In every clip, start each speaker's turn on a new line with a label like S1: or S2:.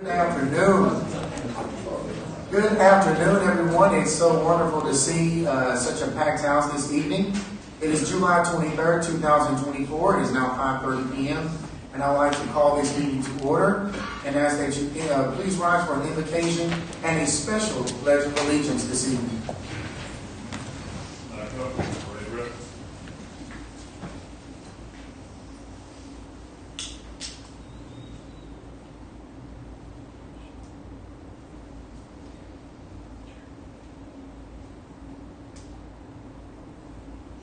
S1: Good afternoon. Good afternoon, everyone. It's so wonderful to see such a packed house this evening. It is July 23rd, 2024. It is now 5:30 p.m. and I would like to call this meeting to order and ask that you please rise for an invocation and a special pledge of allegiance this evening.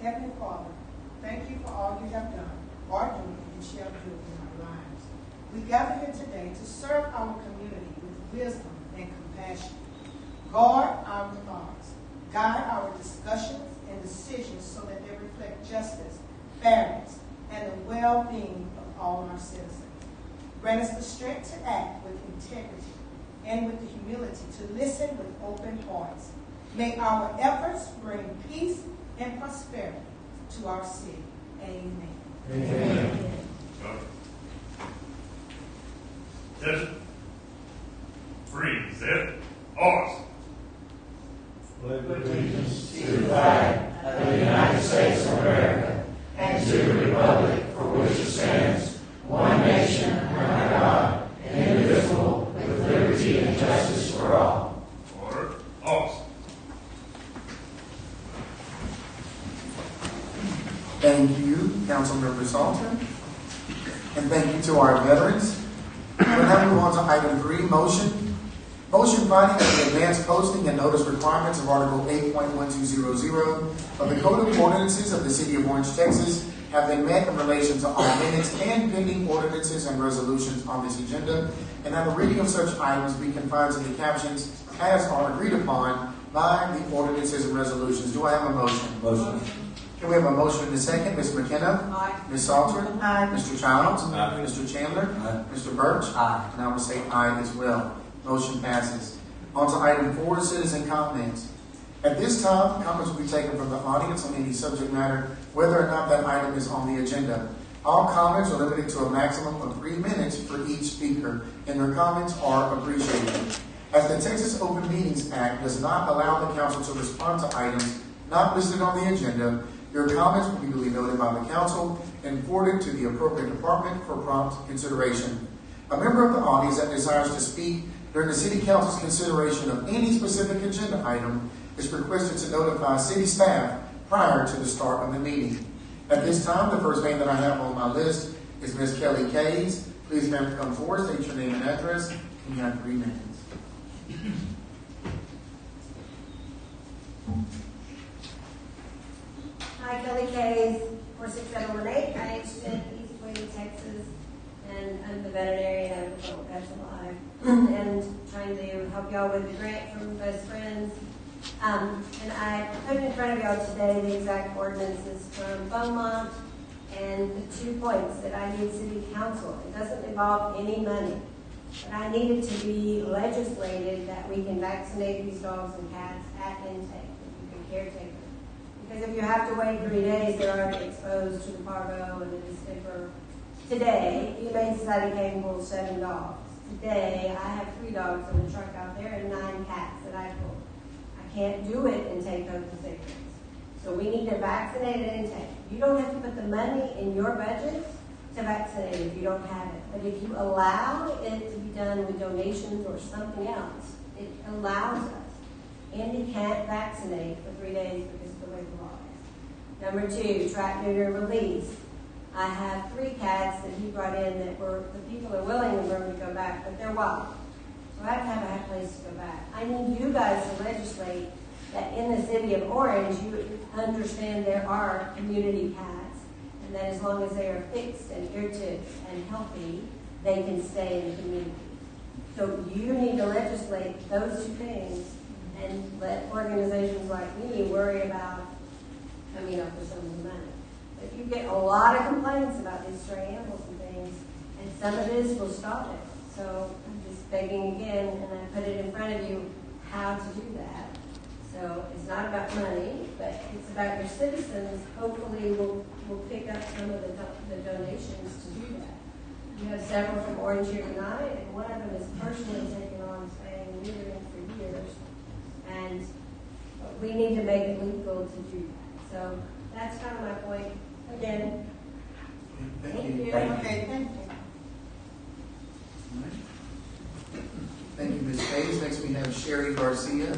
S2: Heavenly Father, thank you for all you have done, are doing, and shall do in our lives. We gather here today to serve our community with wisdom and compassion. Guard our thoughts, guide our discussions and decisions so that they reflect justice, fairness, and the well-being of all our citizens. Grant us the strength to act with integrity and with the humility to listen with open hearts. May our efforts bring peace and prosperity to our city. Amen.
S3: Amen. Attention. Free, set, ours.
S4: Pledge allegiance to the flag of the United States of America and to the republic for which it stands, one nation, under God, indivisible, with liberty and justice for all.
S3: Order, ours.
S1: Thank you, Councilmember Salter. And thank you to our veterans. We'll now move on to item 3, motion. Motion finding that the advanced posting and notice requirements of Article 8.1200 of the Code of Ordinances of the City of Orange, Texas have been met in relation to all minutes and pending ordinances and resolutions on this agenda, and that the reading of such items be confined to the captions as are agreed upon by the ordinances and resolutions. Do I have a motion?
S4: Motion.
S1: Can we have a motion in a second? Ms. McKenna?
S2: Aye.
S1: Ms. Salter?
S2: Aye.
S1: Mr. Childs?
S4: Aye.
S1: Mr. Chandler?
S4: Aye.
S1: Mr. Birch?
S4: Aye.
S1: And I will say aye as well. Motion passes. On to item 4, citizen comments. At this time, comments will be taken from the audience on any subject matter, whether or not that item is on the agenda. All comments are limited to a maximum of 3 minutes for each speaker, and their comments are appreciated. As the Texas Open Meetings Act does not allow the council to respond to items not listed on the agenda, your comments will be duly noted by the council and forwarded to the appropriate department for prompt consideration. A member of the audience that desires to speak during the City Council's consideration of any specific agenda item is requested to notify city staff prior to the start of the meeting. At this time, the first name that I have on my list is Ms. Kelly Kays. Please, ma'am, come forward, state your name and address, and you have 3 minutes.
S5: Hi, Kelly Kays, 46718, I Smith, East Wayne, Texas, and I'm the veterinarian of Adult Pets Alive, and trying to help y'all with the grant from Best Friends. And I put in front of y'all today the exact ordinances from Beaumont and the 2 points that I need City Council. It doesn't involve any money, but I need it to be legislated that we can vaccinate these dogs and cats at intake, if you can caretake them. Because if you have to wait 3 days, they're already exposed to the parvo and the stiffer. Today, the Humane Society came and pulled 7 dogs. Today, I have 3 dogs in the truck out there and 9 cats that I pulled. I can't do it and take home the sick ones. So we need to vaccinate at intake. You don't have to put the money in your budget to vaccinate if you don't have it. But if you allow it to be done with donations or something else, it allows us. Andy can't vaccinate for 3 days because of the way the law is. Number 2, trap, neuter, release. I have 3 cats that he brought in that the people are willing to bring to go back, but they're wild. So I have to have a place to go back. I need you guys to legislate that in the city of Orange, you understand there are community cats, and that as long as they are fixed and ear-tipped and healthy, they can stay in the community. So you need to legislate those 2 things and let organizations like me worry about coming up with some of the money. But you get a lot of complaints about these stray animals and things, and some of this will stop it. So I'm just begging again, and I put it in front of you how to do that. So it's not about money, but it's about your citizens. Hopefully will pick up some of the donations to do that. We have several from Orange here tonight, and one of them is personally taken on spaying and neutering for years. And we need to make it legal to do that. So that's kind of my point. Again,
S1: Thank you.
S2: Okay, thank you.
S1: Thank you, Ms. Hayes. Next, we have Sherry Garcia.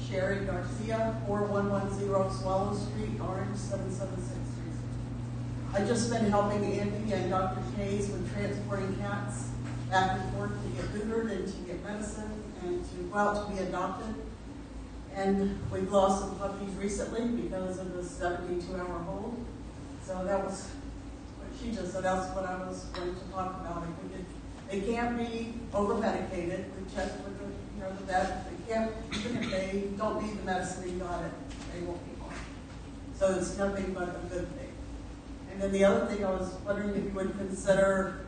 S6: Sherry Garcia, 4110 Swallow Street, Orange, 77636. I've just been helping Andy and Dr. Hayes with transporting cats back and forth to get neutered and to get medicine and to be adopted. And we've lost some puppies recently because of the 72-hour hold. So that was what she just said. That's what I was going to talk about. If we could, they can't be over-medicated. We checked with the vet. They can't, even if they don't need the medicine they got it, they won't be harmed. So it's nothing but a good thing. And then the other thing I was wondering if you would consider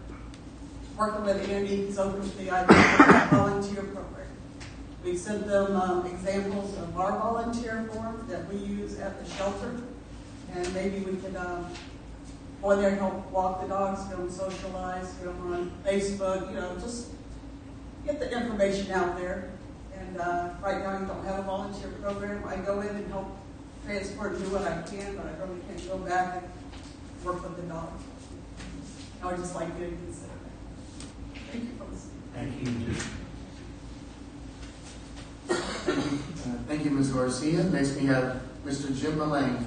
S6: working with Andy. He's open to the idea of a volunteer program. We sent them examples of our volunteer form that we use at the shelter, and maybe we could go there and help walk the dogs, get them socialized, get them on Facebook, just get the information out there. And right now you don't have a volunteer program. I go in and help transport and do what I can, but I really can't go back and work with the dogs. I would just like you to consider that. Thank you for listening.
S4: Thank you.
S1: Thank you, Ms. Garcia. Next, we have Mr. Jim Mullane.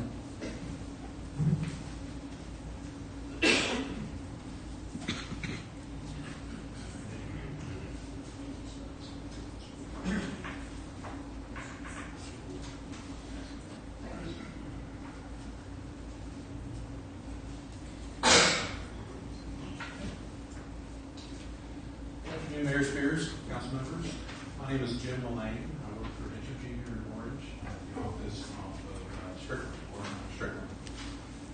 S7: Good afternoon, Mayor Spears, council members. My name is Jim Mullane. I work for Entergy here in Orange, at the office off of Strickland.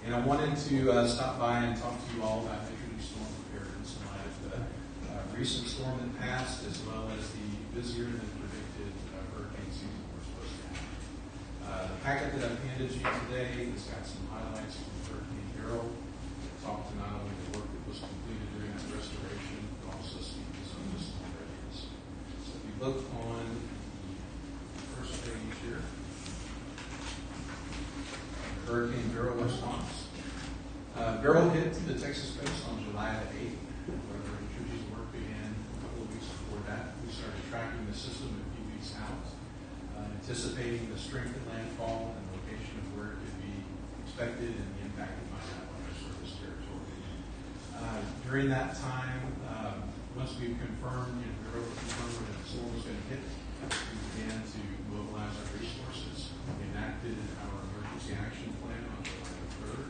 S7: And I wanted to stop by and talk to you all about Entergy storm preparedness in light of the recent storm that passed, as well as the busier than predicted hurricane season we're supposed to have. The packet that I've handed you today has got some highlights from Hurricane Beryl. Talk to not only the work that was completed during that restoration, but also speak to some of the storm readiness. So if you look on the first page here, Hurricane Beryl response. Beryl hit the Texas coast on July the 8th. However, Entergy's work began a couple of weeks before that. We started tracking the system a few weeks out, anticipating the strength of landfall and the location of where it could be expected and the impact it might have on our surface territory. During that time, once we've confirmed, Beryl confirmed that the storm was going to hit, we began to mobilize our resources. We enacted our emergency action plan on July the 3rd.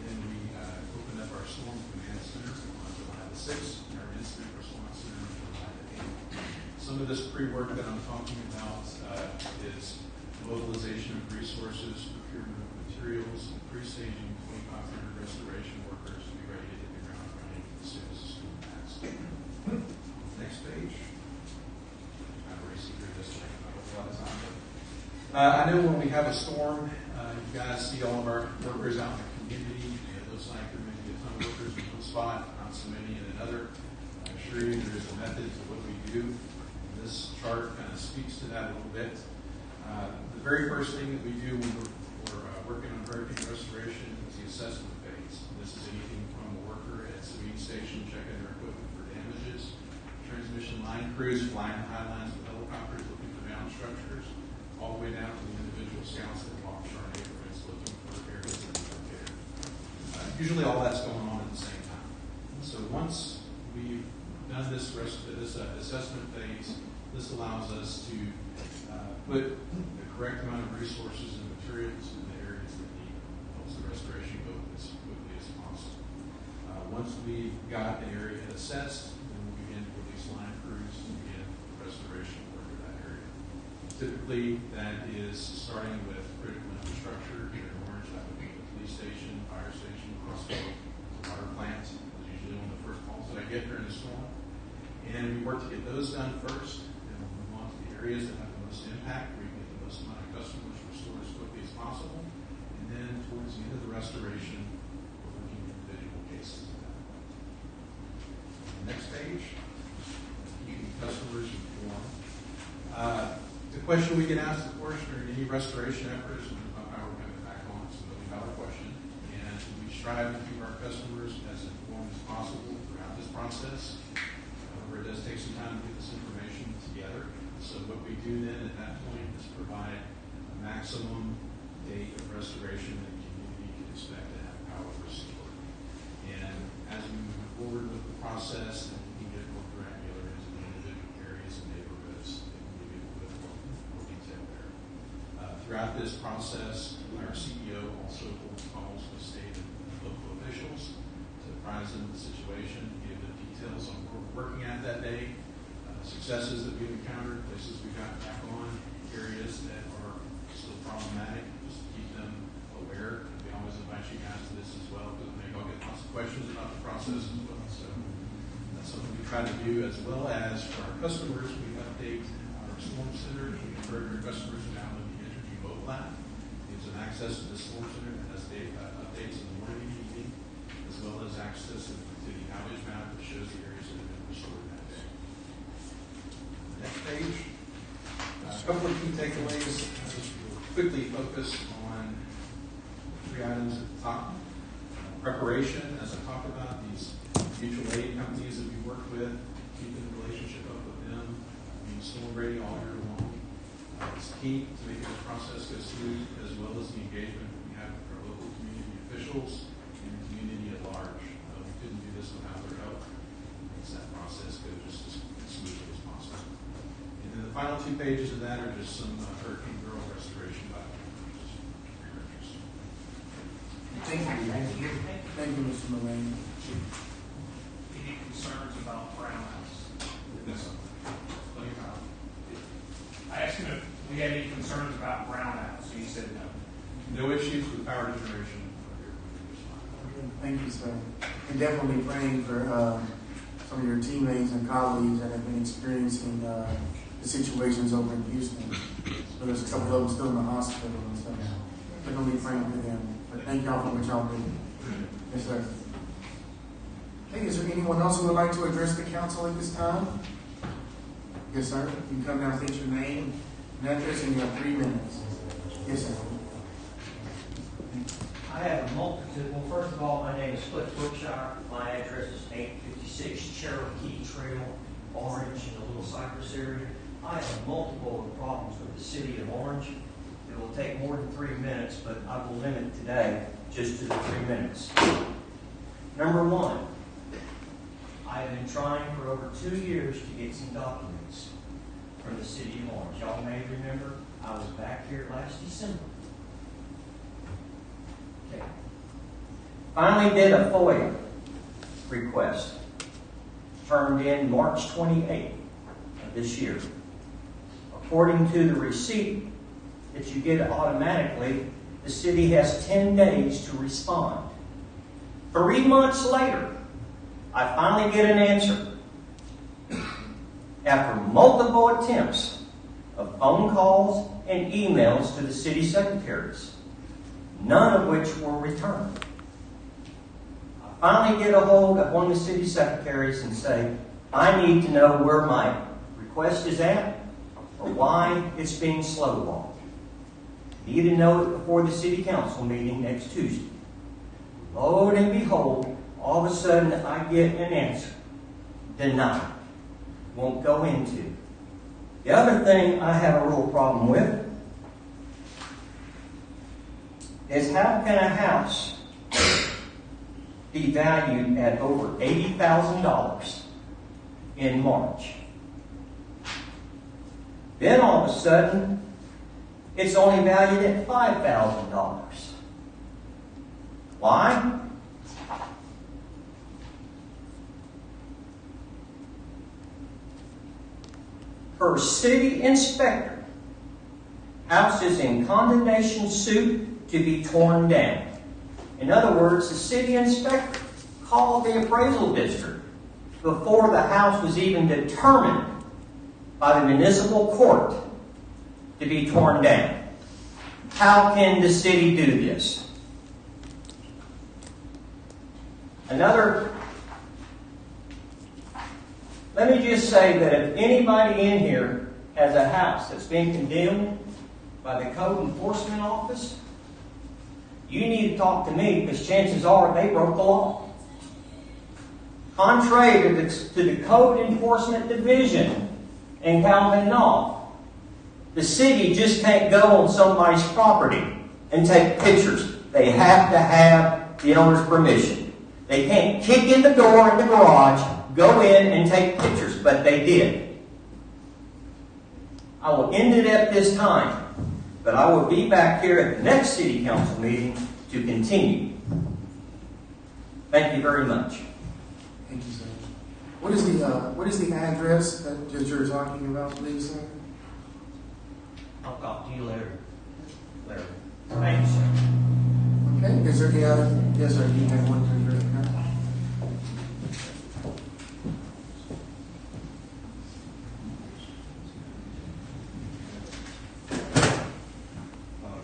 S7: Then we opened up our storm command center on July the 6th, and our incident response center on July the 8th. Some of this pre-work that I'm talking about is mobilization of resources, procurement of materials, and pre-staging 2,500 restoration workers to be ready to hit the ground running as soon as the storm passed. Next page. I'm racing through this thing. I don't have a lot of time. I know when we have a storm, you guys see all of our workers out in the community. It looks like there may be a ton of workers in one spot, not so many in another. I assure you there is a method to what we do. This chart kind of speaks to that a little bit. The very first thing that we do when we're working on hurricane restoration is the assessment phase. This is anything from a worker at Sabine Station checking their equipment for damages, transmission line crews flying high lines with helicopters looking for down structures, all the way down to the individual scouts that walk through our neighborhoods looking for areas that need repair. Usually all that's going on at the same time. So once we've done this assessment phase, this allows us to put the correct amount of resources and materials in the areas that need helps the restoration go as quickly as possible. Once we've got the area assessed, then we'll begin to release line crews to begin restoration work in that area. Typically, that is starting with critical infrastructure. Here in Orange, that would be the police station, fire station, hospital, water plant. That's usually one of the first calls that I get during the storm. And we work to get those done first, and we'll move on to the areas that have the most impact, where you get the most amount of customers restored as quickly as possible. And then towards the end of the restoration, we're looking at individual cases at that point. Next page, keeping customers informed. The question we get asked, of course, during any restoration effort is when the power will come back on. It's a $1 million question. And we strive to keep our customers as informed as possible throughout this process. However, it does take some time to get this information together. So what we do then at that point is provide a maximum date of restoration that the community can expect to have power restored. And as we move forward with the process, and we can get more granular into the individual areas and neighborhoods, and we can get a little bit more detail there. Throughout this process, our CEO also holds calls with state and local officials to apprise them of the situation, give them details on where we're working at that day, successes that we've encountered, places we got back on, areas that are still problematic, just to keep them aware. And we always invite you guys to this as well, because I know y'all get lots of questions about the process as well. So that's something we try to do, as well as for our customers, we update our storm center. We encourage our customers to download the Entergy mobile app. It gives them access to the storm center that has updates in the morning and evening, as well as access to the outage map that shows the areas that have been restored that day. Next page. A couple of key takeaways. We'll quickly focus on 3 items at the top. Preparation, as I talked about, these mutual aid companies that we work with, keeping the relationship up with them, being storm ready all year long. It's key to making the process go smooth, as well as the engagement that we have with our local community officials and the community at large. We couldn't do this without their help. It makes that process go just as smoothly as possible. And then the final 2 pages of that are just some Hurricane Girl restoration documents.
S1: Thank you. Thank you, Mr. Mullane.
S8: Any concerns about brownouts?
S7: Yes.
S8: I asked him if we had any concerns about brownouts, and he said no.
S7: No issues with power generation.
S1: Thank you, sir. And definitely praying for some of your teammates and colleagues that have been experiencing the situations over in Houston. So there's a couple of them still in the hospital and stuff. Definitely praying for them. But thank y'all for what y'all do. Yes, sir. Okay, is there anyone else who would like to address the council at this time? Yes, sir. You can come down, state your name and address, and you have 3 minutes. Yes, sir.
S9: I have a multitude. Well, first of all, my name is Cliff Brookshire. My address is 856 Cherokee Trail, Orange, in the Little Cypress area. I have multiple problems with the city of Orange. It will take more than 3 minutes, but I will limit today just to the 3 minutes. Number 1, I have been trying for over 2 years to get some documents from the city of Orange. Y'all may remember I was back here last December. Okay. Finally did a FOIA request. Turned in March 28th of this year. According to the receipt that you get automatically, the city has 10 days to respond. 3 months later, I finally get an answer. After multiple attempts of phone calls and emails to the city secretaries, none of which were returned. I finally get a hold of one of the city secretaries and say, I need to know where my request is at or why it's being slowwalked. Need to know it before the city council meeting next Tuesday. Lo and behold, all of a sudden I get an answer. Denied. Won't go into. The other thing I have a real problem with is how can a house be valued at over $80,000 in March? Then all of a sudden, it's only valued at $5,000. Why? Per city inspector, house is in condemnation suit to be torn down. In other words, the city inspector called the appraisal district before the house was even determined by the municipal court to be torn down. How can the city do this? Let me just say that if anybody in here has a house that's been condemned by the Code Enforcement Office, you need to talk to me, because chances are they broke the law. Contrary to the Code Enforcement Division in Calvin Knopf, the city just can't go on somebody's property and take pictures. They have to have the owner's permission. They can't kick in the door in the garage, go in and take pictures, but they did. I will end it at this time, but I will be back here at the next city council meeting to continue. Thank you very much.
S1: Thank you, sir. What is the address that you're talking about, please, sir?
S9: I'll talk to you later. Thank you, sir.
S1: Okay, is there any other? Yes, sir, you have one to address.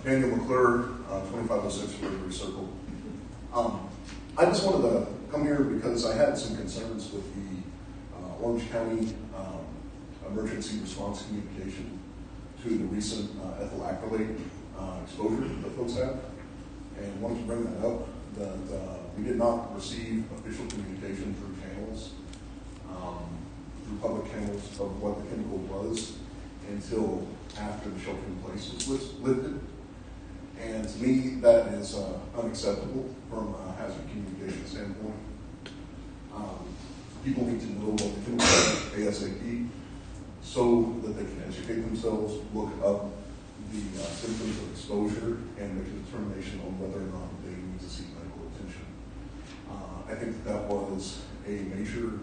S10: Daniel McClure, 2506 Rotary Circle. I just wanted to come here because I had some concerns with the Orange County emergency response communication to the recent ethyl acrylate exposure that folks have, and wanted to bring that up, that we did not receive official communication through channels, through public channels of what the chemical was until after the shelter in place was lifted. And to me, that is unacceptable from a hazard communication standpoint. People need to know what the chemical is ASAP so that they can educate themselves, look up the symptoms of exposure, and make a determination on whether or not they need to seek medical attention. I think that was a major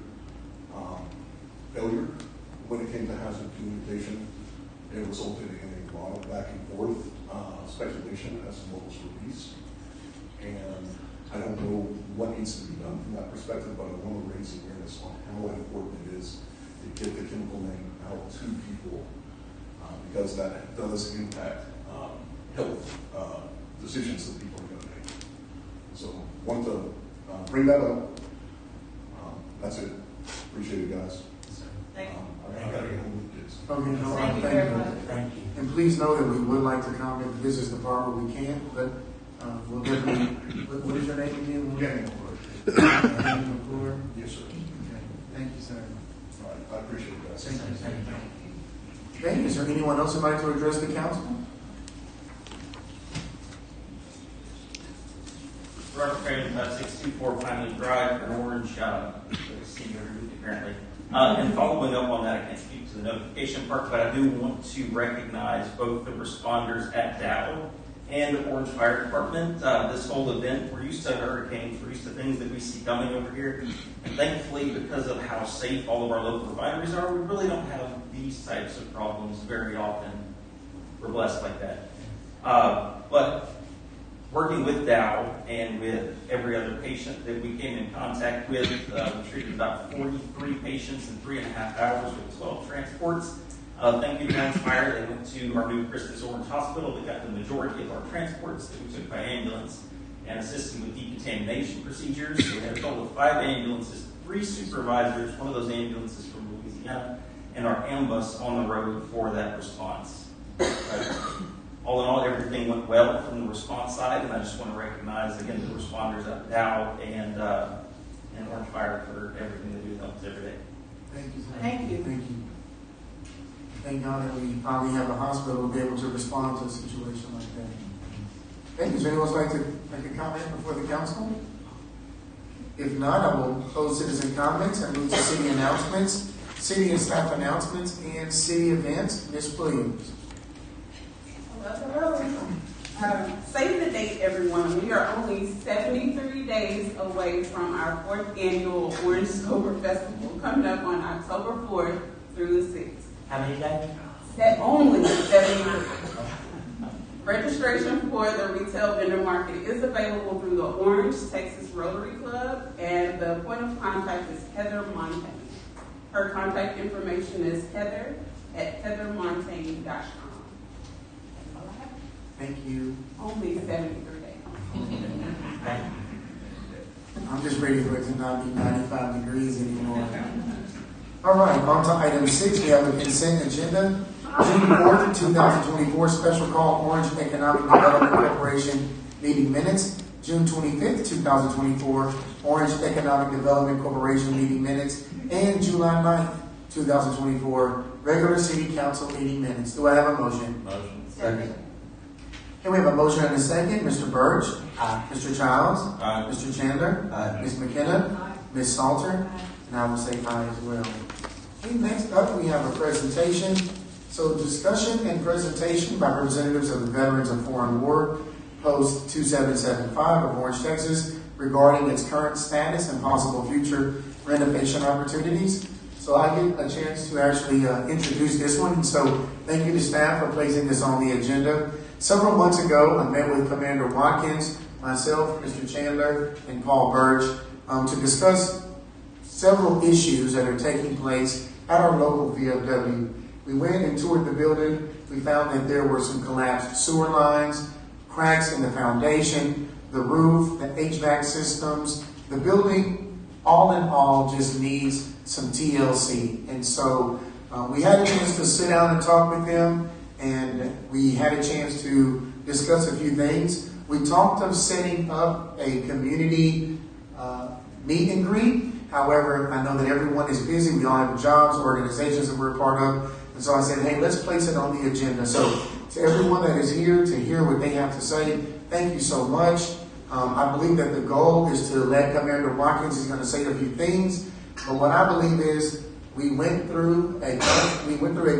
S10: failure when it came to hazard communication. It resulted in a lot of back and forth speculation as to what was released. And I don't know what needs to be done from that perspective, but I want to raise awareness on how important it is to get the chemical name out to people, because that does impact health decisions that people are going to make. So want to bring that up. That's it. Appreciate it, guys.
S5: Thank you.
S10: I got to get home with the kids.
S1: Okay, no,
S5: Thank you
S1: thank
S5: very
S1: you.
S5: much.
S9: Thank you.
S1: And please know that we would like to comment the business department we can, but we'll definitely, what is your name again?
S10: Daniel
S1: Daniel McClure.
S10: Yes, sir.
S1: Okay, thank you, sir.
S10: All right. I appreciate it, guys.
S1: Thank you. Okay, is there anyone else who'd like to address the council?
S11: Robert Craven, 5624 Pine Leaf Drive, in Orange, senior apparently. And following up on that, I can't speak to the notification part, but I do want to recognize both the responders at Dow and the Orange Fire Department. This whole event, we're used to hurricanes, we're used to things that we see coming over here. And thankfully, because of how safe all of our local refineries are, we really don't have these types of problems very often. We're blessed like that. But working with Dow and with every other patient that we came in contact with, we treated about 43 patients in 3.5 hours with 12 transports. Thank you to Orange Fire. They went to our new Christus Orange Hospital. They got the majority of our transports that we took by ambulance and assisted with decontamination procedures. So we had a total of 5 ambulances, 3 supervisors, one of those ambulances from Louisiana, and our ambulance on the road for that response. All in all, everything went well from the response side, and I just want to recognize, again, the responders at Dow and Orange Fire for everything they do to help us every day.
S1: Thank you, sir.
S2: Thank you.
S1: Thank you. Thank God that we finally have a hospital to be able to respond to a situation like that. Thank you. Does anyone like to make a comment before the council? If not, I will close citizen comments and move to city announcements, city and staff announcements, and city events. Ms. Williams.
S12: Save the date, everyone. We are only 73 days away from our 4th annual Orange Sober Festival coming up on October 4th through the 6th.
S9: How many days?
S12: Only 73. Registration for the retail vendor market is available through the Orange Texas Rotary Club, and the point of contact is Heather Montagne. Her contact information is heather@heathermontagne.com.
S1: Thank you.
S12: Only 73 days.
S1: I'm just ready for it to not be 95 degrees anymore. All right, on to item 6. We have a consent agenda. June 4th, 2024, special call Orange Economic Development Corporation meeting minutes. June 25th, 2024, Orange Economic Development Corporation meeting minutes. And July 9th, 2024, regular city council meeting minutes. Do I have a motion?
S11: Motion.
S4: Second.
S1: Okay, we have a motion and a second. Mr. Burge.
S4: Aye.
S1: Mr. Childs.
S11: Aye.
S1: Mr. Chandler.
S4: Aye.
S1: Ms. McKenna. Ms. Salter. And I will say aye as well. Okay, next up, we have a presentation. So discussion and presentation by representatives of the Veterans of Foreign War, Post 2775 of Orange, Texas, regarding its current status and possible future renovation opportunities. So I get a chance to actually introduce this one. So thank you to staff for placing this on the agenda. Several months ago, I met with Commander Watkins, myself, Mr. Chandler, and Paul Burge to discuss several issues that are taking place at our local VFW. We went and toured the building. We found that there were some collapsed sewer lines, cracks in the foundation, the roof, the HVAC systems. The building, all in all, just needs some TLC. And so we had a chance to sit down and talk with them, and we had a chance to discuss a few things. We talked of setting up a community meet and greet. However, I know that everyone is busy. We all have jobs, organizations that we're a part of. And so I said, hey, let's place it on the agenda. So to everyone that is here to hear what they have to say, thank you so much. I believe that the goal is to let Commander Watkins, he's going to say a few things. But what I believe is we went through a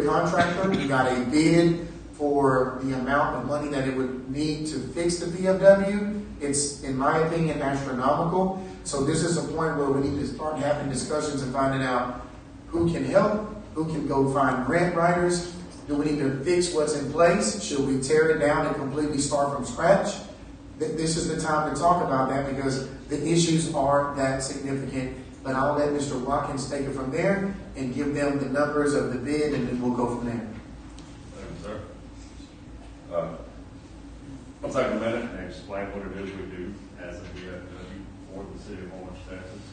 S1: contractor. We got a bid for the amount of money that it would need to fix the VFW. It's, in my opinion, astronomical. So this is a point where we need to start having discussions and finding out who can help, who can go find grant writers. Do we need to fix what's in place? Should we tear it down and completely start from scratch? This is the time to talk about that because the issues are that significant. But I'll let Mr. Watkins take it from there and give them the numbers of the bid, and then we'll go from there.
S3: Thank you, sir. I'll take a minute and explain what it is we do as a VFW for the city of Orange, Texas.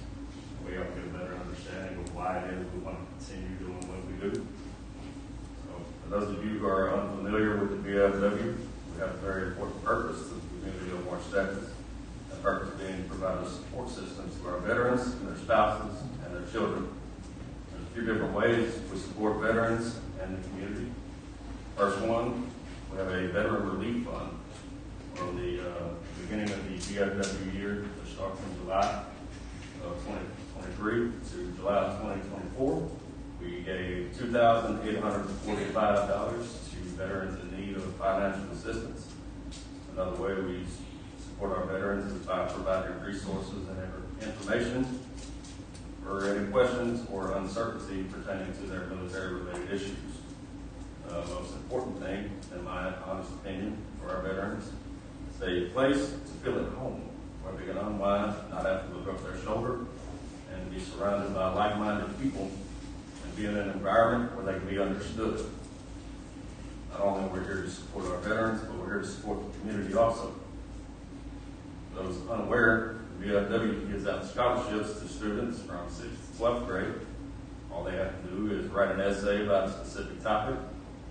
S3: We have to get a better understanding of why it is we want to continue doing what we do. So, for those of you who are unfamiliar with the VFW, we have a very important purpose to the community of Orange, Texas. That purpose being to provide a support system to our veterans and their spouses and their children. There's a few different ways we support veterans and the community. First one, we have a veteran relief fund. From the beginning of the VFW year, which starts from July of 2023 to July of 2024, we gave $2,845 to veterans in need of financial assistance. Another way we support our veterans is by providing resources and information for any questions or uncertainty pertaining to their military-related issues. Most important thing, in my honest opinion, for our veterans, is a place to feel at home, where they can unwind, not have to look over their shoulder, and be surrounded by like-minded people, and be in an environment where they can be understood. Not only are we here to support our veterans, but we're here to support the community also. For those unaware, the VFW gives out scholarships to students from 6th to 12th grade. All they have to do is write an essay about a specific topic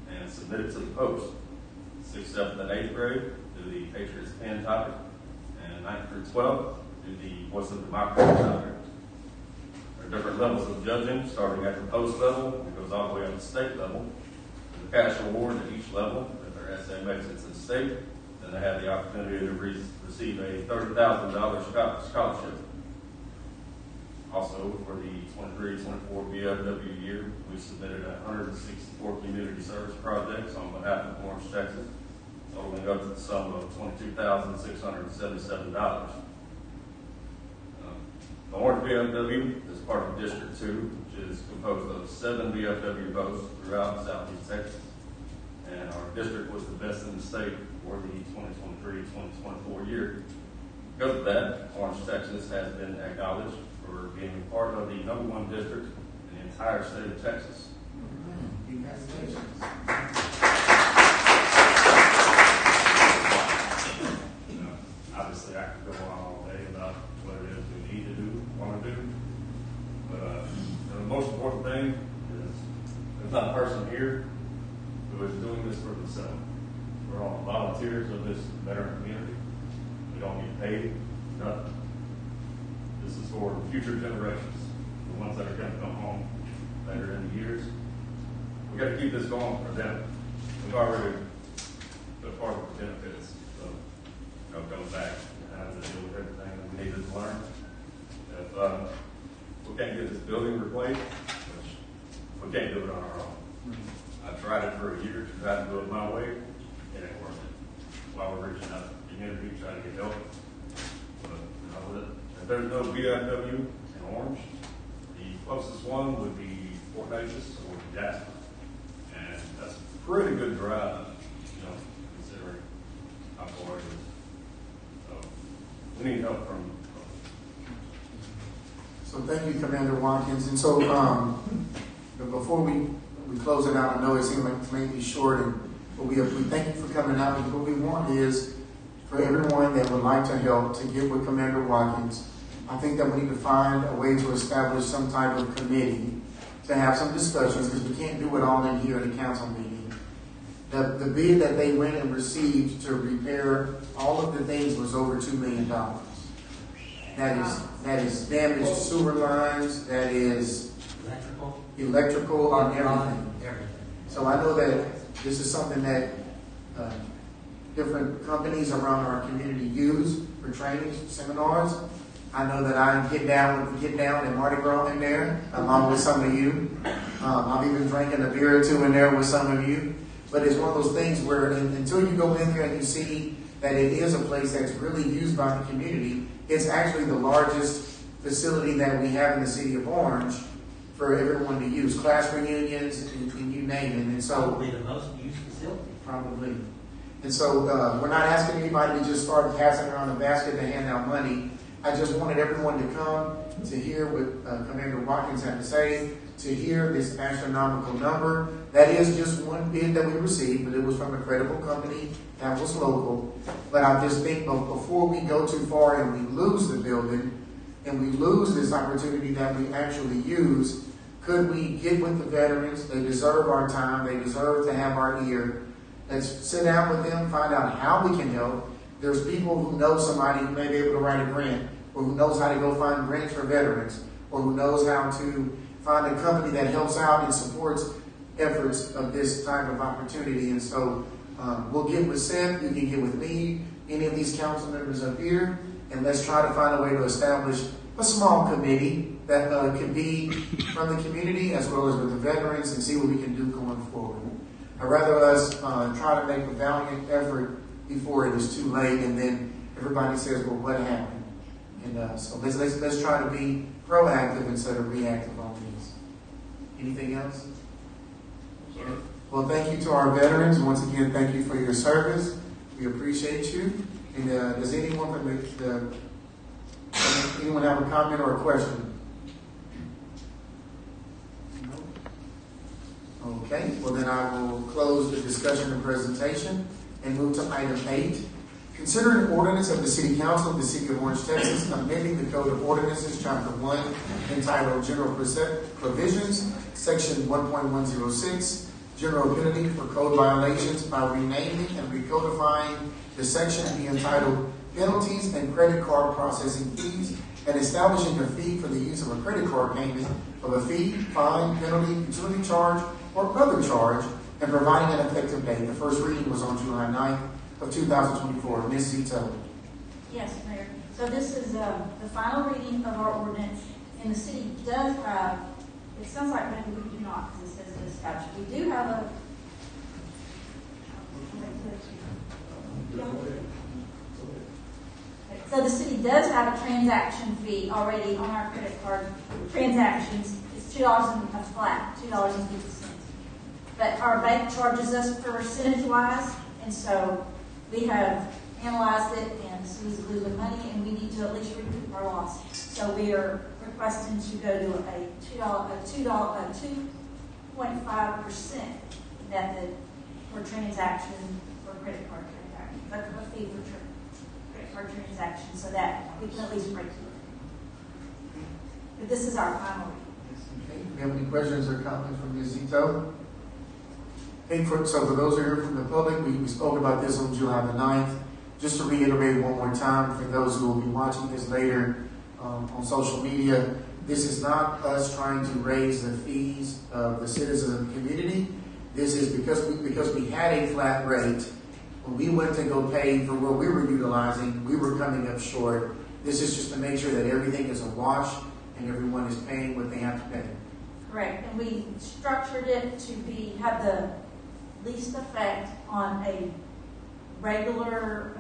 S3: and submit it to the Post. 6th, 7th, and 8th grade do the Patriots Pen topic, and 9th through 12th do the Voice of Democracy topic. There are different levels of judging, starting at the Post level, it goes all the way up to state level. There's a cash award at each level. If their essay makes it to the state, then they have the opportunity to receive a $30,000 scholarship. Also, for the 23-24 VFW year, we submitted 164 community service projects on behalf of Orange, Texas, totaling up to the sum of $22,677. The Orange VFW is part of District 2, which is composed of 7 VFW posts throughout Southeast Texas. And our district was the best in the state for the 2023-2024 year. Because of that, Orange, Texas has been acknowledged for being part of the #1 district in the entire state of Texas.
S1: Congratulations.
S3: thing is, there's not a person here who is doing this for themselves. We're all volunteers of this veteran community. We don't get paid, nothing. This is for future generations, the ones that are going to come home later in the years. We got to keep this going for them. We've already put part of the benefits of coming back and having to deal with everything that we needed to learn. If we can't get this building replaced, which we can't do it on our own. I tried it for a year to try to do it my way. It ain't working. While we're reaching out to the community, trying to get help. But, if there's no VFW in Orange, the closest one would be Fort Neches or Jasper. And that's a pretty good drive, considering how far it is. So we need help from.
S1: So thank you, Commander Watkins. And so before we close it out, I know it seemed like it may be short, but we thank you for coming out. And what we want is for everyone that would like to help to get with Commander Watkins. I think that we need to find a way to establish some type of committee to have some discussions, because we can't do it all in here at a council meeting. The bid that they went and received to repair all of the things was over $2 million. That is damaged sewer lines, that is electrical and everything. So I know that this is something that different companies around our community use for training seminars. I know that I get down and Mardi Gras in there, along with some of you. I've even drinking a beer or two in there with some of you. But it's one of those things where until you go in there and you see that it is a place that's really used by the community, it's actually the largest facility that we have in the city of Orange for everyone to use. Class reunions, and you name it. And so,
S4: Probably the most used facility.
S1: Probably. And so we're not asking anybody to just start passing around a basket to hand out money. I just wanted everyone to come to hear what Commander Watkins had to say, to hear this astronomical number. That is just one bid that we received, but it was from a credible company that was local. But I just think before we go too far and we lose the building and we lose this opportunity that we actually use, could we get with the veterans? They deserve our time. They deserve to have our ear. Let's sit down with them, find out how we can help. There's people who know somebody who may be able to write a grant, or who knows how to go find grants for veterans, or who knows how to find a company that helps out and supports efforts of this type of opportunity. And so we'll get with Seth, you can get with me, any of these council members up here, and let's try to find a way to establish a small committee that can be from the community as well as with the veterans, and see what we can do going forward. I'd rather us try to make a valiant effort before it is too late, and then everybody says, well, what happened? And so let's try to be proactive instead of reactive on these. Anything else?
S3: Sir.
S1: Well, thank you to our veterans. Once again, thank you for your service. We appreciate you. And does anyone anyone have a comment or a question? No? Okay. Well, then I will close the discussion and presentation and move to item 8. Consider an ordinance of the City Council of the City of Orange, Texas, amending the Code of Ordinances, Chapter 1, entitled General Provisions, Section 1.106, General Penalty for Code Violations, by renaming and recodifying the section to be entitled Penalties and Credit Card Processing Fees, and establishing a fee for the use of a credit card payment of a fee, fine, penalty, utility charge, or other charge, and providing an effective date. The first reading was on July 9th of 2024. Ms. Zito.
S13: Yes, Mayor. So this is the final reading of our ordinance, and the city does have, it sounds like maybe we do not, because it says this statute. We do have a, so the city does have a transaction fee already on our credit card transactions. It's $2 a flat, $2.50. But our bank charges us percentage-wise, and so we have analyzed it, and the city's losing money, and we need to at least recoup our loss. So we are requesting to go to a 2.5% method for transaction for credit card transactions, a fee for credit card transactions, so that we can at least break even. But this is our final reading.
S1: Okay. We you have any questions or comments from Ms. Zito? Hey, so for those who are here from the public, we spoke about this on July the 9th. Just to reiterate one more time, for those who will be watching this later on social media, this is not us trying to raise the fees of the citizens of the community. This is because we had a flat rate. When we went to go pay for what we were utilizing, we were coming up short. This is just to make sure that everything is a wash and everyone is paying what they have to pay.
S13: Correct, and we structured it to have the least effect on a regular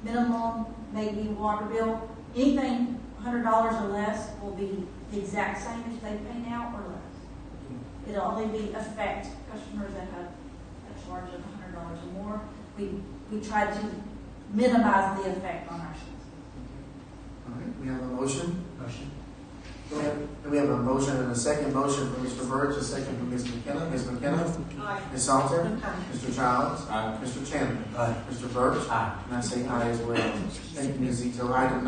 S13: minimum, maybe water bill. Anything $100 or less will be the exact same as they pay now or less. It'll only affect customers that have a charge of $100 or more. We try to minimize the effect on our citizens.
S1: All right, we have a motion.
S9: Motion.
S1: We have a motion and a second motion from Mr. Burge, a second from Ms. McKenna. Ms. McKenna?
S2: Aye.
S1: Ms. Salter?
S2: Aye.
S1: Mr. Childs?
S9: Aye.
S1: Mr. Chandler?
S9: Aye.
S1: Mr. Burge?
S9: Aye.
S1: And I say aye as well. Thank you, Ms. Zito. Item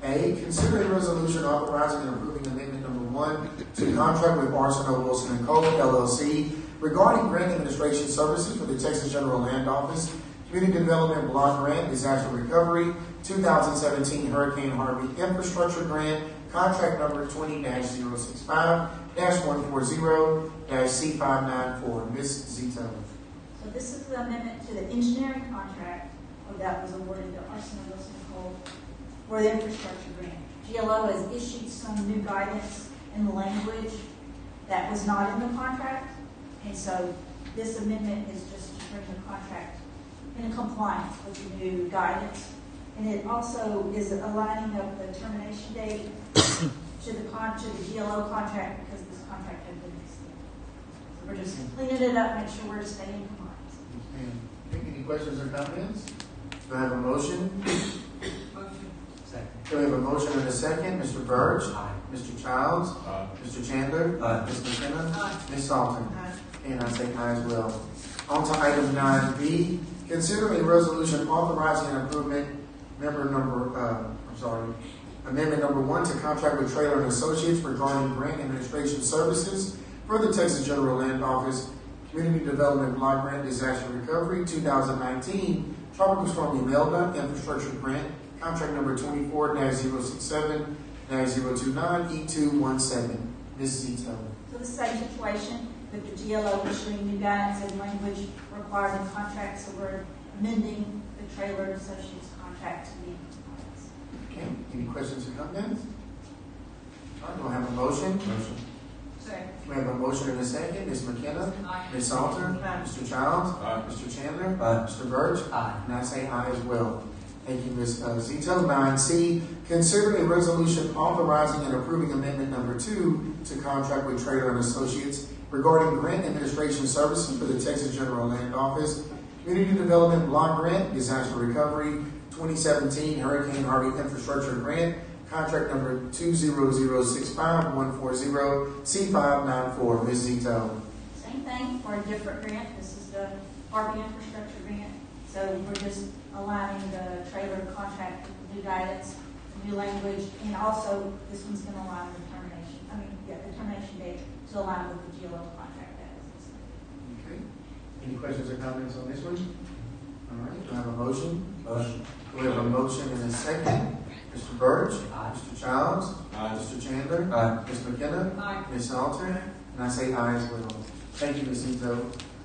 S1: 9A, consider a resolution authorizing and approving amendment number 1 to contract with Arsenal Wilson & Co. LLC regarding grant administration services for the Texas General Land Office, Community Development Block Grant, Disaster Recovery, 2017 Hurricane Harvey Infrastructure Grant, contract number 20-065-140-C594. Ms. Zito.
S13: So this is the amendment to the engineering contract that was awarded to Arsenal Wilson & Cole for the infrastructure grant. GLO has issued some new guidance in the language that was not in the contract, and so this amendment is just to bring the contract in compliance with the new guidance. And it also is aligning up the termination date to the GLO contract because this contract had been extended. So we're just cleaning it up, make sure we're staying in compliance.
S1: Okay, any questions or comments? Do I have a motion?
S9: Second.
S1: Do we have a motion and a second? Mr. Burge?
S9: Aye.
S1: Mr. Childs?
S3: Aye.
S1: Mr. Chandler?
S9: Aye.
S1: Ms. McKenna?
S2: Aye.
S1: Ms. Salter?
S2: Aye.
S1: And I say aye as well. On to item 9B, consider a resolution authorizing an amendment number 1 to contract with Traylor and Associates regarding grant administration services for the Texas General Land Office, Community Development Block Grant, Disaster Recovery, 2019 Tropical Storm Imelda Infrastructure Grant, contract number 24-067-029 E217. Ms. Zito.
S13: So the same situation with the GLO issuing new guidance and language required in contracts, so we're amending the Traylor and Associates contract to be in compliance.
S1: Okay, any questions or comments? All right, do I have a motion? Motion.
S2: Second.
S1: We have a motion and a second. Ms. McKenna?
S2: Aye.
S1: Ms. Salter?
S2: Aye.
S1: Mr. Childs?
S3: Aye.
S1: Mr. Chandler?
S9: Aye.
S1: Mr. Burge?
S9: Aye.
S1: And I say aye as well. Thank you, Ms. Zito. 9C, consider a resolution authorizing and approving amendment number 2 to contract with Traylor and Associates regarding grant administration services for the Texas General Land Office, Community Development Block Grant, Disaster Recovery, 2017 Hurricane Harvey Infrastructure Grant, contract number 20065-140-C594. Ms. Zito.
S13: Same thing for a different grant. This is the Harvey Infrastructure Grant. So we're just aligning the Traylor contract with the new guidance, the new language, and also this one's going to align with the termination date to align with the GLO contract that is.
S1: Okay. Any questions or comments on this one? All right, do I have a motion?
S9: Motion.
S1: We have a motion and a second. Mr. Burge?
S9: Aye.
S1: Mr. Childs?
S3: Aye.
S1: Mr. Chandler?
S9: Aye.
S1: Ms. McKenna?
S2: Aye.
S1: Ms. Salter? And I say aye as well. Thank you, Ms. Zito.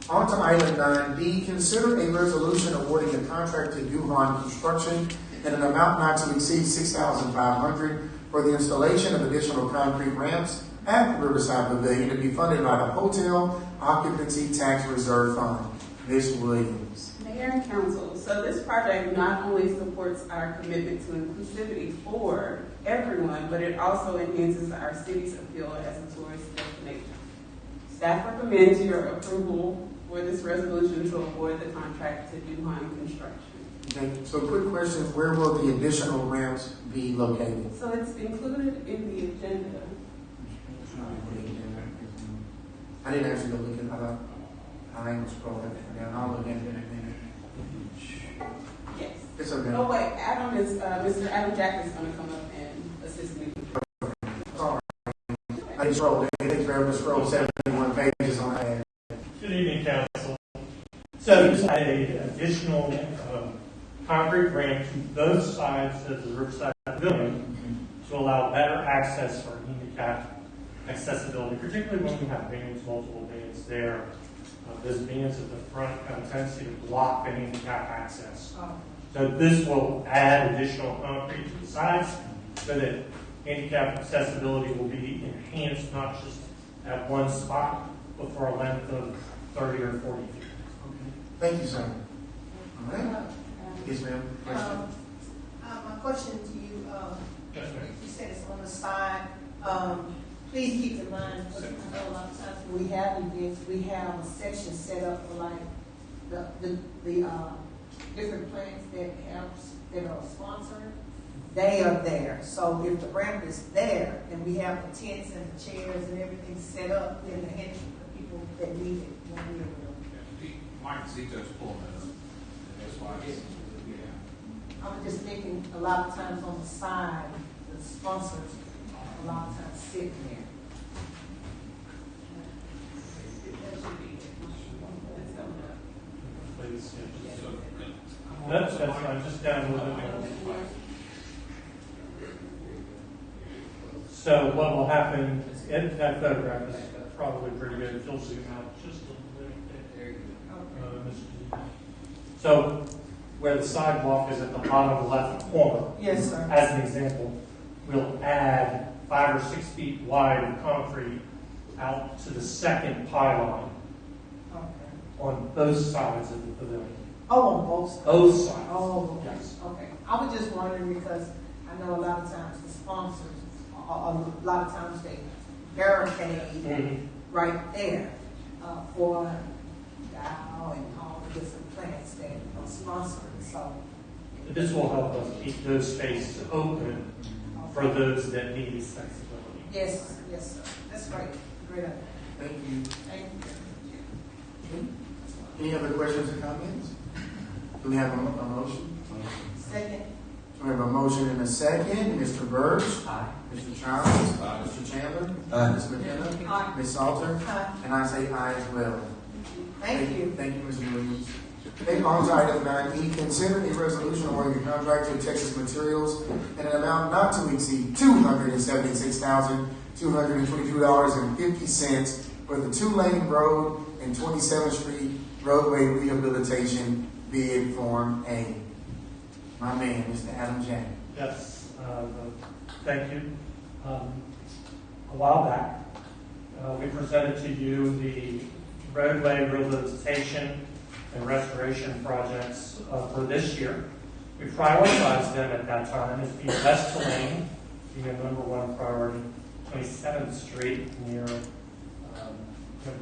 S1: On to item 9D, consider a resolution awarding a contract to Duhan Construction in an amount not to exceed $6,500 for the installation of additional concrete ramps at Riverside Pavilion to be funded by the Hotel Occupancy Tax Reserve Fund. Ms. Williams.
S12: Mayor and Council, so this project not only supports our commitment to inclusivity for everyone, but it also enhances our city's appeal as a tourist destination. Staff recommends your approval for this resolution to award the contract to Duhan Construction.
S1: Okay, so quick question, where will the additional ramps be located?
S12: So it's included in the agenda.
S1: I didn't actually go look at it. I ain't scrolling down. I'll look at it in a minute.
S12: Yes.
S1: It's okay.
S12: Oh wait, Mr. Adam Jack is going to come up and assist me.
S1: All I just scrolled, it takes forever to scroll 71 pages on that.
S14: Good evening, council. So there's a additional concrete ramp to both sides of the Riverside Pavilion to allow better access for handicap accessibility, particularly when we have vans, multiple vans there. Those vans at the front have a tendency to block the handicap access. So this will add additional concrete to the sides so that handicap accessibility will be enhanced, not just at one spot, but for a length of 30 or 40 feet.
S1: Thank you, sir. All right. Yes, ma'am. Question?
S2: My question to you,
S14: Yes, ma'am.
S2: you said it's on the side. Please keep in mind, because I know a lot of times when we have events, we have a section set up for like the different plants that are sponsored. They are there. So if the ramp is there and we have the tents and the chairs and everything set up, then the people that need it won't be able to.
S7: Mike Zito's pulling that up. That's why it's,
S2: I'm just thinking a lot of times on the side, the sponsors a lot of times sitting there.
S14: Please, yeah, that's fine. Just down a little bit. So what will happen, that photograph is probably pretty good. If you'll zoom out just a little bit. There you go. So where the sidewalk is at the bottom left corner,
S2: Yes, sir.
S14: as an example, we'll add 5 or 6 feet wide of concrete out to the second pylon
S2: Okay.
S14: on both sides of the pavilion.
S2: Oh, on both sides?
S14: Both sides.
S2: Oh, okay.
S14: Yes.
S2: Okay. I was just wondering because I know a lot of times the sponsors, a lot of times they barricade
S14: Mhm.
S2: right there for Dow and all the different plants that are sponsored. So,
S14: This will help us keep those spaces open for those that need accessibility.
S2: yes, yes, sir. That's great. Great idea.
S1: Thank you.
S2: Thank you.
S1: Any other questions or comments? Do we have a motion?
S2: Second.
S1: We have a motion and a second. Mr. Burge?
S9: Aye.
S1: Mr. Childs? Mr. Chandler? Ms. McKenna?
S2: Aye.
S1: Ms. Salter?
S2: Aye.
S1: And I say aye as well.
S2: Thank you.
S1: Thank you, Ms. Williams. Okay, on to item 9E, consider a resolution awarding a contract to Texas Materials in an amount not to exceed $276,222.50 for the 2-lane road and 27th Street roadway rehabilitation bid Form A. My man, Mr. Adam Jack.
S14: Yes, thank you. A while back, we presented to you the roadway rehabilitation and restoration projects for this year. We prioritized them at that time as being West Lane, being a number 1 priority, 27th Street near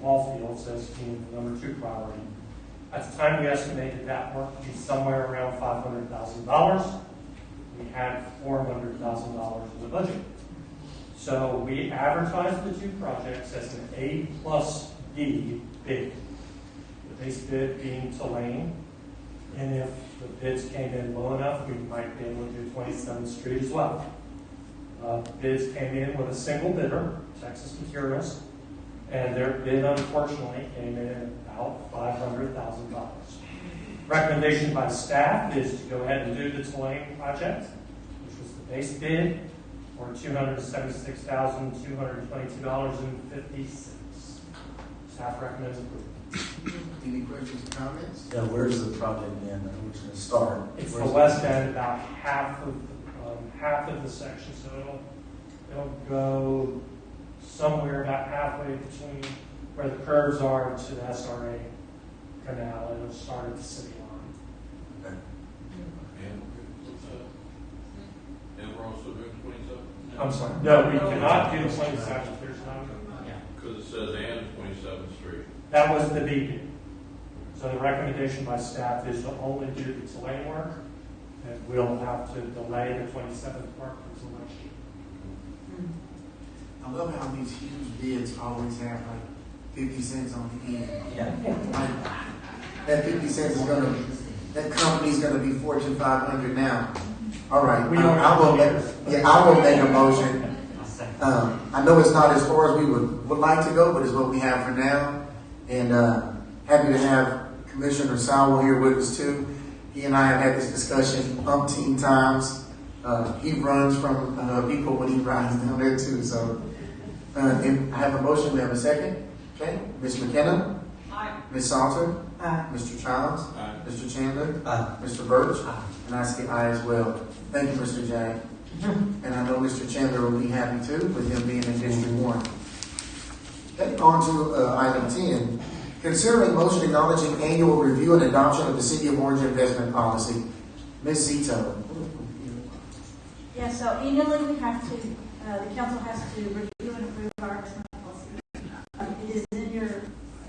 S14: ball fields as being the number 2 priority. At the time, we estimated that work to be somewhere around $500,000. We had $400,000 in the budget. So we advertised the 2 projects as an A+D bid. The base bid being Tulane, and if the bids came in low enough, we might be able to do 27th Street as well. Bids came in with a single bidder, Texas Materials, and their bid unfortunately came in at about $500,000. Recommendation by staff is to go ahead and do the Tulane project, which was the base bid, for $276,222.50. Staff recommends approval.
S1: Any questions or comments?
S15: Yeah, where's the project in? Which is start?
S14: It's the west end, about half of the section, so it'll go somewhere about halfway between where the curves are to the SRA canal. It'll start at the city line.
S15: Okay.
S7: and we're also doing 27?
S14: I'm sorry. No, we cannot do the 27th. There's no.
S7: Because it says and 27th Street.
S14: That was the B bid. So the recommendation by staff is to only do the Tulane work, and we'll have to delay the 27th work until next year.
S1: I love how these huge bids always have like 50 cents on the end.
S9: Yeah.
S1: Like, that 50 cents is that company's gonna be Fortune 500 now. All right, I will make a motion. I know it's not as far as we would like to go, but it's what we have for now. And happy to have Commissioner Sowell here with us too. He and I have had this discussion umpteen times. He runs from people when he rides down there too. So and I have a motion. We have a second. Okay. Ms. McKenna?
S2: Aye.
S1: Ms. Salter?
S2: Aye.
S1: Mr. Childs?
S3: Aye.
S1: Mr. Chandler?
S15: Aye.
S1: Mr. Birch?
S15: Aye.
S1: And I say aye as well. Thank you, Mr. J. And I know Mr. Chandler will be happy too with him being in District 1. Okay, on to item 10. Consider a motion acknowledging annual review and adoption of the City of Orange investment policy. Ms. Zito.
S13: Yeah, so annually we have to, the council has to review and approve our investment policy. It is in your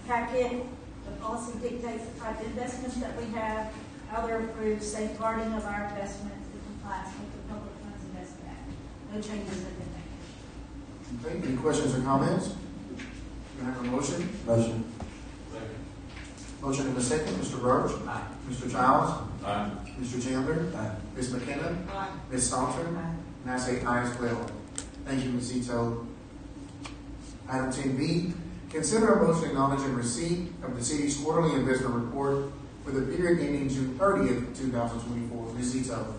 S13: packet. The policy dictates the type of investments that we have, how they're approved, safeguarding of our investments, the compliance with the Public Funds Investment Act. No changes have been made.
S1: Okay, any questions or comments? Do I have a motion?
S15: Motion.
S1: Motion in a second. Mr. Birch?
S15: Aye.
S1: Mr. Childs?
S3: Aye.
S1: Mr. Chandler?
S15: Aye.
S1: Ms. McKenna?
S2: Aye.
S1: Ms. Salter?
S2: Aye.
S1: And I say aye as well. Thank you, Ms. Zito. Item 10B, consider a motion acknowledging receipt of the city's quarterly investment report for the period ending June 30th, 2024. Ms. Zito.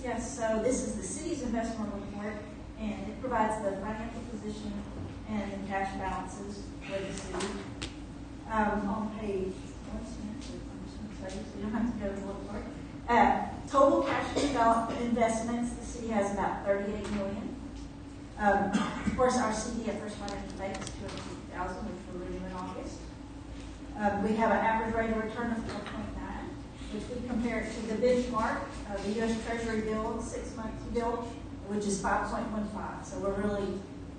S13: Yes, so this is the city's investment report, and it provides the financial position and the cash balances for the city. On page, so you don't have to go to look for it. Total cash investments, the city has about $38 million. Of course, our CD at First Financial Bank is $250,000, which we're renewing in August. We have an average rate of return of 4.9, which we compare it to the benchmark, the U.S. Treasury bill, 6 months bill, which is 5.15. So we're really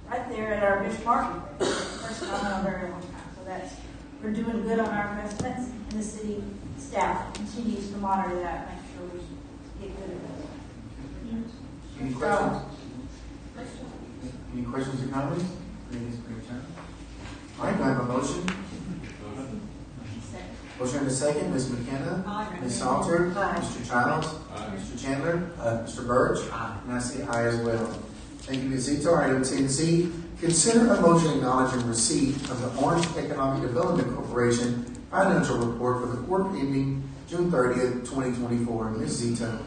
S13: right there at our benchmark, first time in a very long time. So we're doing good on our investments, and the city staff continues to monitor that, make sure we get good investments.
S1: Any questions? Any questions or comments? All right, do I have a motion? Motion in a second. Ms. McKenna?
S2: Aye.
S1: Ms. Salter?
S2: Aye.
S1: Mr. Childs?
S3: Aye.
S1: Mr. Chandler?
S15: Aye.
S1: Mr. Birch?
S15: Aye.
S1: And I say aye as well. Thank you, Ms. Zito. Item 10C, consider a motion acknowledging receipt of the Orange Economic Development Corporation financial report for the quarter ending June 30th, 2024. Ms. Zito.
S13: So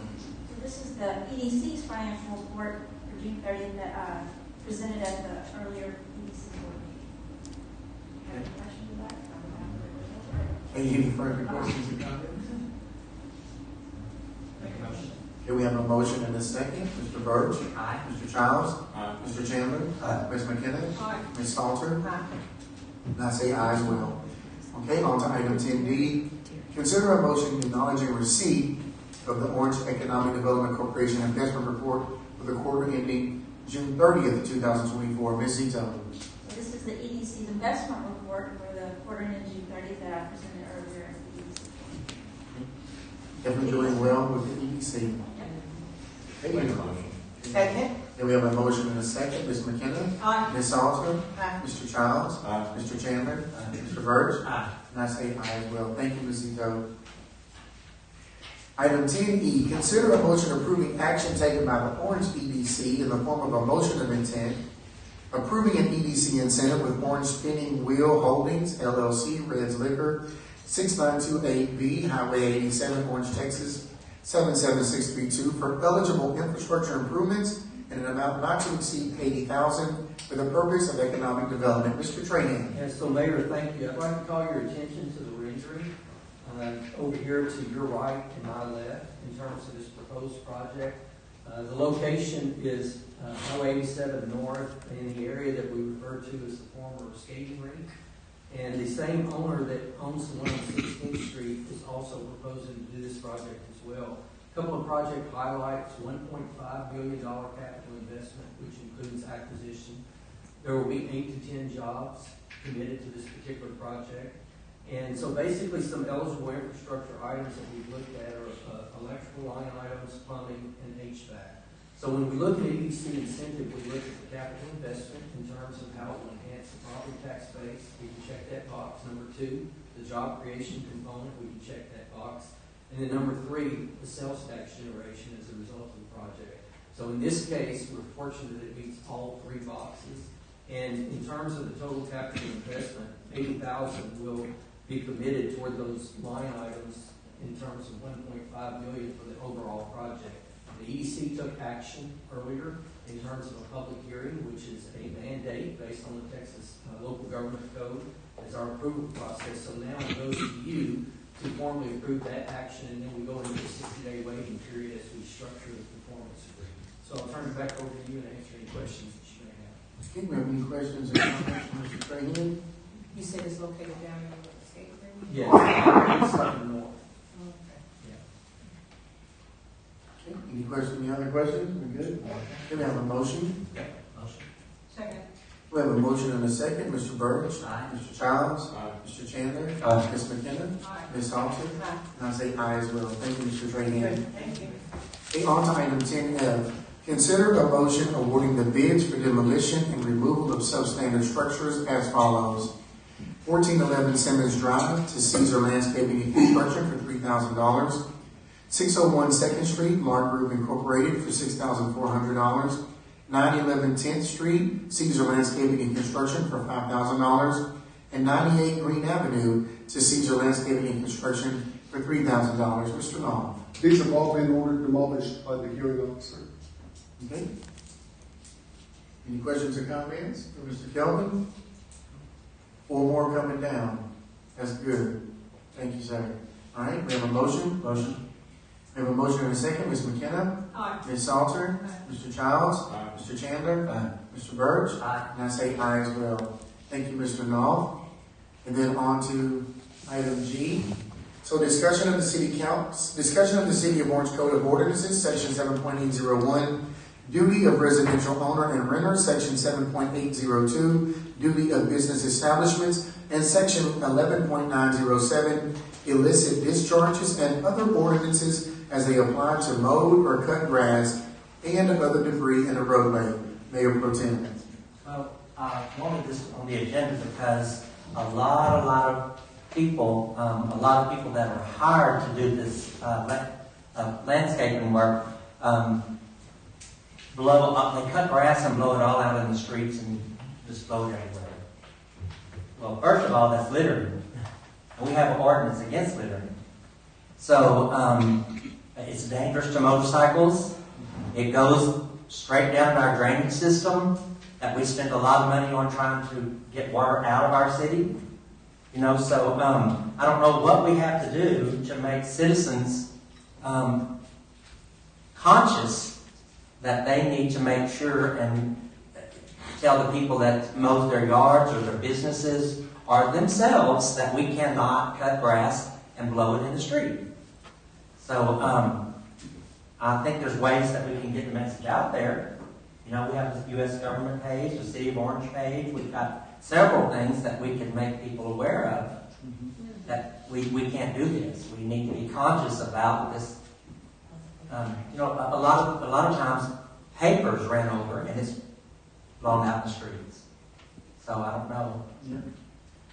S13: this is the EDC's financial report for June 30th that I presented at the earlier EDC board meeting. Have any questions about it?
S1: Any further questions or comments? Okay, we have a motion in a second. Mr. Birch?
S15: Aye.
S1: Mr. Childs?
S3: Aye.
S1: Mr. Chandler?
S15: Aye.
S1: Ms. McKenna?
S2: Aye.
S1: Ms. Salter?
S2: Aye.
S1: And I say aye as well. Okay, on to item 10D. Consider a motion acknowledging receipt of the Orange Economic Development Corporation investment report for the quarter ending June 30th, 2024. Ms. Zito.
S13: So this is the EDC's investment report for the quarter ending June 30th that I presented earlier at the EDC.
S1: Definitely doing well with the EDC. Okay,
S3: Make a motion.
S2: Second.
S1: then we have a motion in a second. Ms. McKenna?
S2: Aye.
S1: Ms. Salter?
S2: Aye.
S1: Mr. Childs?
S3: Aye.
S1: Mr. Chandler?
S15: Aye.
S1: Mr. Birch?
S15: Aye.
S1: And I say aye as well. Thank you, Ms. Zito. Item 10E, consider a motion approving action taken by the Orange EDC in the form of a motion of intent, approving an EDC incentive with Orange Spinning Wheel Holdings, LLC, Red's Liquor, 6928B, Highway 87, Orange, Texas, 77632, for eligible infrastructure improvements in an amount not to exceed $80,000 for the purpose of economic development. Mr. Trahan.
S16: And so, Mayor, thank you. I'd like to call your attention to the rendering over here to your right and my left in terms of this proposed project. The location is Highway 87 North in the area that we refer to as the former skating rink. And the same owner that owns the one on 16th Street is also proposing to do this project as well. A couple of project highlights: $1.5 billion capital investment, which includes acquisition. There will be 8 to 10 jobs committed to this particular project. And so basically some eligible infrastructure items that we've looked at are electrical line items, plumbing, and HVAC. So when we look at EDC incentive, we look at the capital investment in terms of how it will enhance the property tax base. We can check that box. Number 2, the job creation component, we can check that box. And then number 3, the sales tax generation as a result of the project. So in this case, we're fortunate that it meets all three boxes. And in terms of the total capital investment, $80,000 will be committed toward those line items in terms of $1.5 million for the overall project. The EDC took action earlier in terms of a public hearing, which is a mandate based on the Texas Local Government Code as our approval process. So now it goes to you to formally approve that action, and then we go into a 60-day waiting period as we structure the performance agreement. So I'll turn it back over to you and answer any questions that you may have.
S1: Okay, we have any questions or comments from Mr. Trahan?
S2: You said it's located down in the state agreement?
S16: Yeah, it's up north.
S1: Okay, any questions, any other questions? We good? Can we have a motion?
S2: Second.
S1: We have a motion and a second. Mr. Burge?
S16: Aye.
S1: Mr. Childs?
S3: Aye.
S1: Mr. Chandler?
S15: Aye.
S1: Ms. McKenna?
S2: Aye.
S1: Ms. Thompson?
S2: Aye.
S1: And I say aye as well. Thank you, Mr. Trahan.
S2: Thank you.
S1: Okay, on to item 10F. Consider a motion awarding the bids for demolition and removal of substandard structures as follows. 1411 Simmons Drive to Caesar Landscaping and Construction for $3,000. 601 2nd Street, Mark Group Incorporated for $6,400. 911 10th Street, Caesar Landscaping and Construction for $5,000. And 98 Green Avenue to Caesar Landscaping and Construction for $3,000. Mr. Long.
S17: These have all been ordered demolished by the hearing officer.
S1: Okay. Any questions or comments for Mr. Kelvin? 4 more coming down. That's good. Thank you, sir. All right, we have a motion. We have a motion and a second. Ms. McKenna?
S2: Aye.
S1: Ms. Salter? Mr. Childs?
S3: Aye.
S1: Mr. Chandler?
S15: Aye.
S1: Mr. Burge?
S16: Aye.
S1: And I say aye as well. Thank you, Mr. Knopf. And then on to item G. So discussion of the City of Orange Code of Ordinances, section 7.801, duty of residential owner and renter, section 7.802, duty of business establishments, and section 11.907, illicit discharges and other ordinances as they apply to mowed or cut grass and other debris in a roadway. Mayor Pro Tem.
S9: Well, I wanted this on the agenda because a lot of people that are hired to do this landscaping work, they cut grass and blow it all out in the streets and just blow it everywhere. Well, first of all, that's littering. And we have an ordinance against littering. So it's dangerous to motorcycles. It goes straight down our drainage system that we spent a lot of money on trying to get water out of our city. You know, so I don't know what we have to do to make citizens conscious that they need to make sure and tell the people that mow their yards or their businesses or themselves that we cannot cut grass and blow it in the street. So I think there's ways that we can get the message out there. You know, we have the U.S. government page, the City of Orange page. We've got several things that we can make people aware of. That we can't do this. We need to be conscious about this. You know, a lot of times papers ran over and it's blown out in the streets. So I don't know.
S1: Yeah.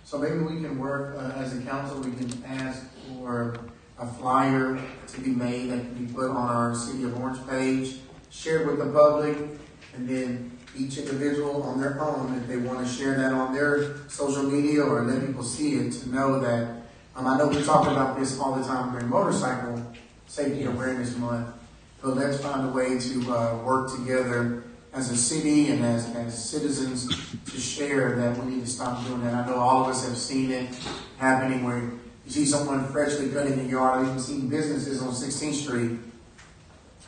S1: So maybe we can work as a council. We can ask for a flyer to be made that can be put on our City of Orange page, shared with the public, and then each individual on their own, if they want to share that on their social media or let people see it, to know that. I know we talk about this all the time during Motorcycle Safety Awareness Month, but let's find a way to work together as a city and as citizens to share that we need to stop doing that. I know all of us have seen it happening where you see someone freshly cutting a yard. I've even seen businesses on 16th Street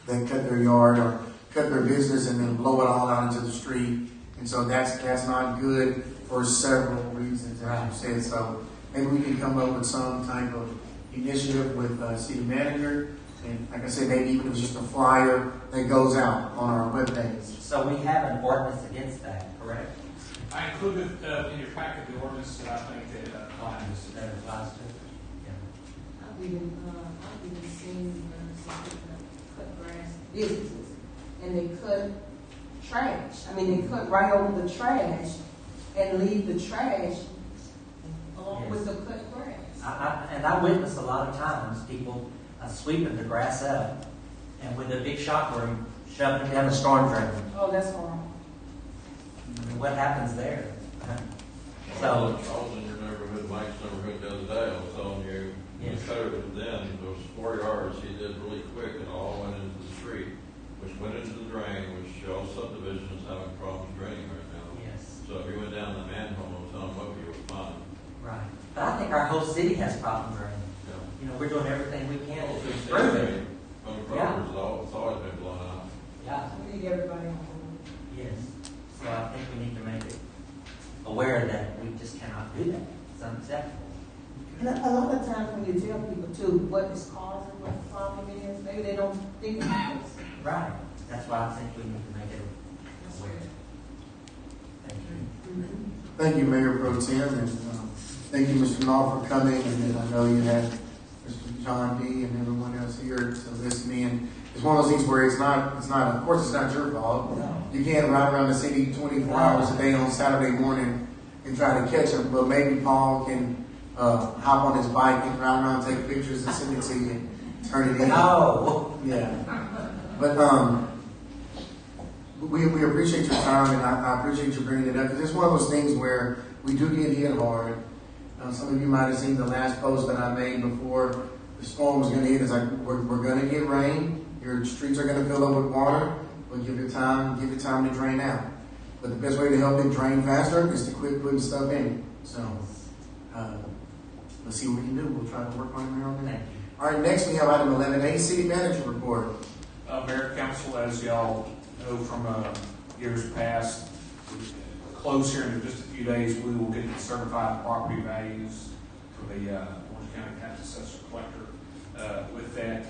S1: that cut their yard or cut their business and then blow it all out into the street. And so that's not good for several reasons, as you said. So maybe we can come up with some type of initiative with city manager. And like I said, maybe even if it's just a flyer that goes out on our webpage.
S9: So we have an ordinance against that, correct?
S8: I included in your packet the ordinance that I think that applies.
S9: That applies to.
S2: I've even seen some people cut grass businesses, and they cut trash. I mean, they cut right over the trash and leave the trash along with the cut grass.
S9: I witness a lot of times people sweeping the grass up, and with a big shock broom, shoving down the storm drain.
S2: Oh, that's horrible.
S16: What happens there?
S18: I
S16: So,
S18: was in your neighborhood, Mike's neighborhood the other day, I was telling you, the code was then, those 4 yards he did really quick and all went into the street, which went into the drain, which y'all subdivision is having problems draining right now.
S16: yes,
S18: So if you went down the manhole and was on mow, you would find.
S16: right. But I think our whole city has problems right
S18: Yeah.
S16: You know, we're doing everything we can
S18: Well,
S16: to
S18: it's
S16: improve it.
S18: From the
S16: Yeah.
S18: progress, it's always been blown out.
S16: Yeah,
S2: We need everybody on board.
S16: yes. So I think we need to make it aware that we just cannot do that. It's unacceptable.
S2: And a lot of times when you tell people too, what is causing, what the problem is, maybe they don't think about it.
S16: Right. That's why I think we need to make it aware. Thank you.
S1: Thank you, Mayor Pro Tem, and thank you, Mr. Knoll, for coming. And then I know you had Mr. John D. and everyone else here to listen in. It's one of those things where it's not, of course, it's not your fault.
S16: No.
S1: You can't ride around the city 24 hours a day on Saturday morning and try to catch them, but maybe Paul can hop on his bike and ride around, take pictures and send it to you and turn it in.
S16: Oh.
S1: Yeah. But we appreciate your time, and I appreciate you bringing it up, because it's one of those things where we do get hit hard. Some of you might have seen the last post that I made before the storm was going to hit. It's like, we're going to get rain. Your streets are going to fill up with water, but give it time to drain out. But the best way to help it drain faster is to quit putting stuff in it. So let's see what we can do. We'll try to work on it here on that. All right, next we have item 11A, City Manager Report.
S8: Mayor, Council, as y'all know from years past, close here in just a few days, we will get the certified property values for the Orange County Tax Assessor Collector. With that,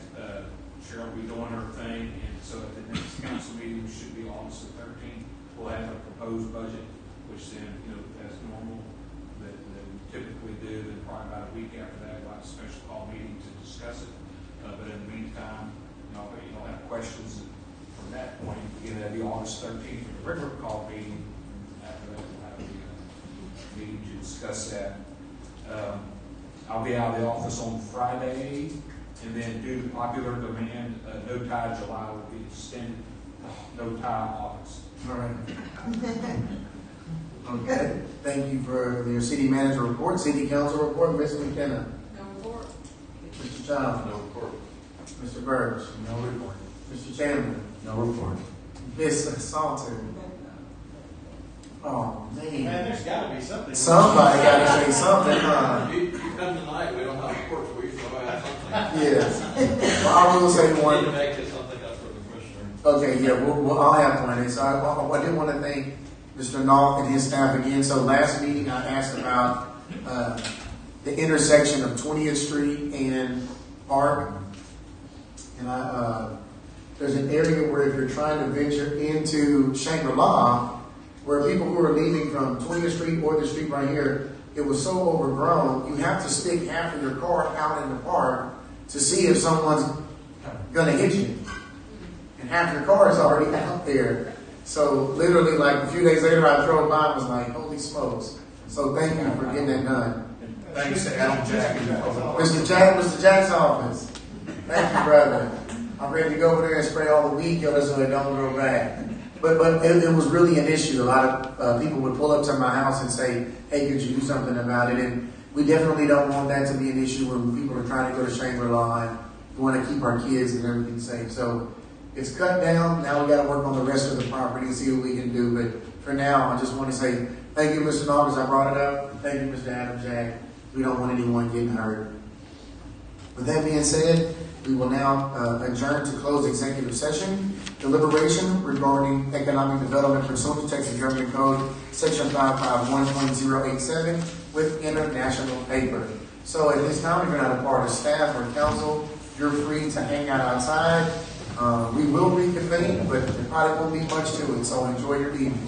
S8: Cheryl will be doing her thing, and so at the next council meeting, which should be August the 13th, we'll have a proposed budget, which then, as normal, that we typically do. Then probably about a week after that, we'll have a special call meeting to discuss it. But in the meantime, if you don't have questions from that point, again, that'll be August 13th for the regular call meeting. After that, we'll have a meeting to discuss that. I'll be out of the office on Friday, and then due to popular demand, no tie July will be extended, no tie August.
S1: All right. Okay. Thank you for your city manager report. City council report, Ms. McKenna.
S2: No report.
S1: Mr. Child.
S18: No report.
S1: Mr. Burge.
S15: No report.
S1: Mr. Chandler.
S15: No report.
S1: Ms. Salter. Oh, man.
S8: there's got to be something.
S1: Somebody got to say something, huh?
S18: You come tonight, we don't have reports, we should have something.
S1: Yes. Well, I will say
S18: We need
S1: one.
S18: to make it something up for the commissioner.
S1: Okay, yeah, I'll have one. And so I did want to thank Mr. Knoll and his staff again. So last meeting I asked about the intersection of 20th Street and Park. And there's an area where if you're trying to venture into Shangri-La, where people who are leaving from 20th Street or the street right here, it was so overgrown, you have to stick half of your car out in the park to see if someone's going to hit you. And half your car is already out there. So literally, like a few days later, I drove by and was like, holy smokes. So thank you for getting that done.
S8: Thanks to Adam Jack.
S1: Mr. Jack's office. Thank you, brother. I'm ready to go over there and spray all the weed killers so they don't grow back. But it was really an issue. A lot of people would pull up to my house and say, hey, could you do something about it? And we definitely don't want that to be an issue when people are trying to go to Shangri-La and we want to keep our kids and everything safe. So it's cut down. Now we got to work on the rest of the property and see what we can do. But for now, I just want to say thank you, Mr. Knoll, because I brought it up. Thank you, Mr. Adam Jack. We don't want anyone getting hurt. With that being said, we will now adjourn to close executive session. Deliberation regarding economic development pursuant to Texas Government Code, Section 551.087 with international paper. So at this time, if you're not a part of staff or council, you're free to hang out outside. We will reconvene, but there probably won't be much to it, so enjoy your evening.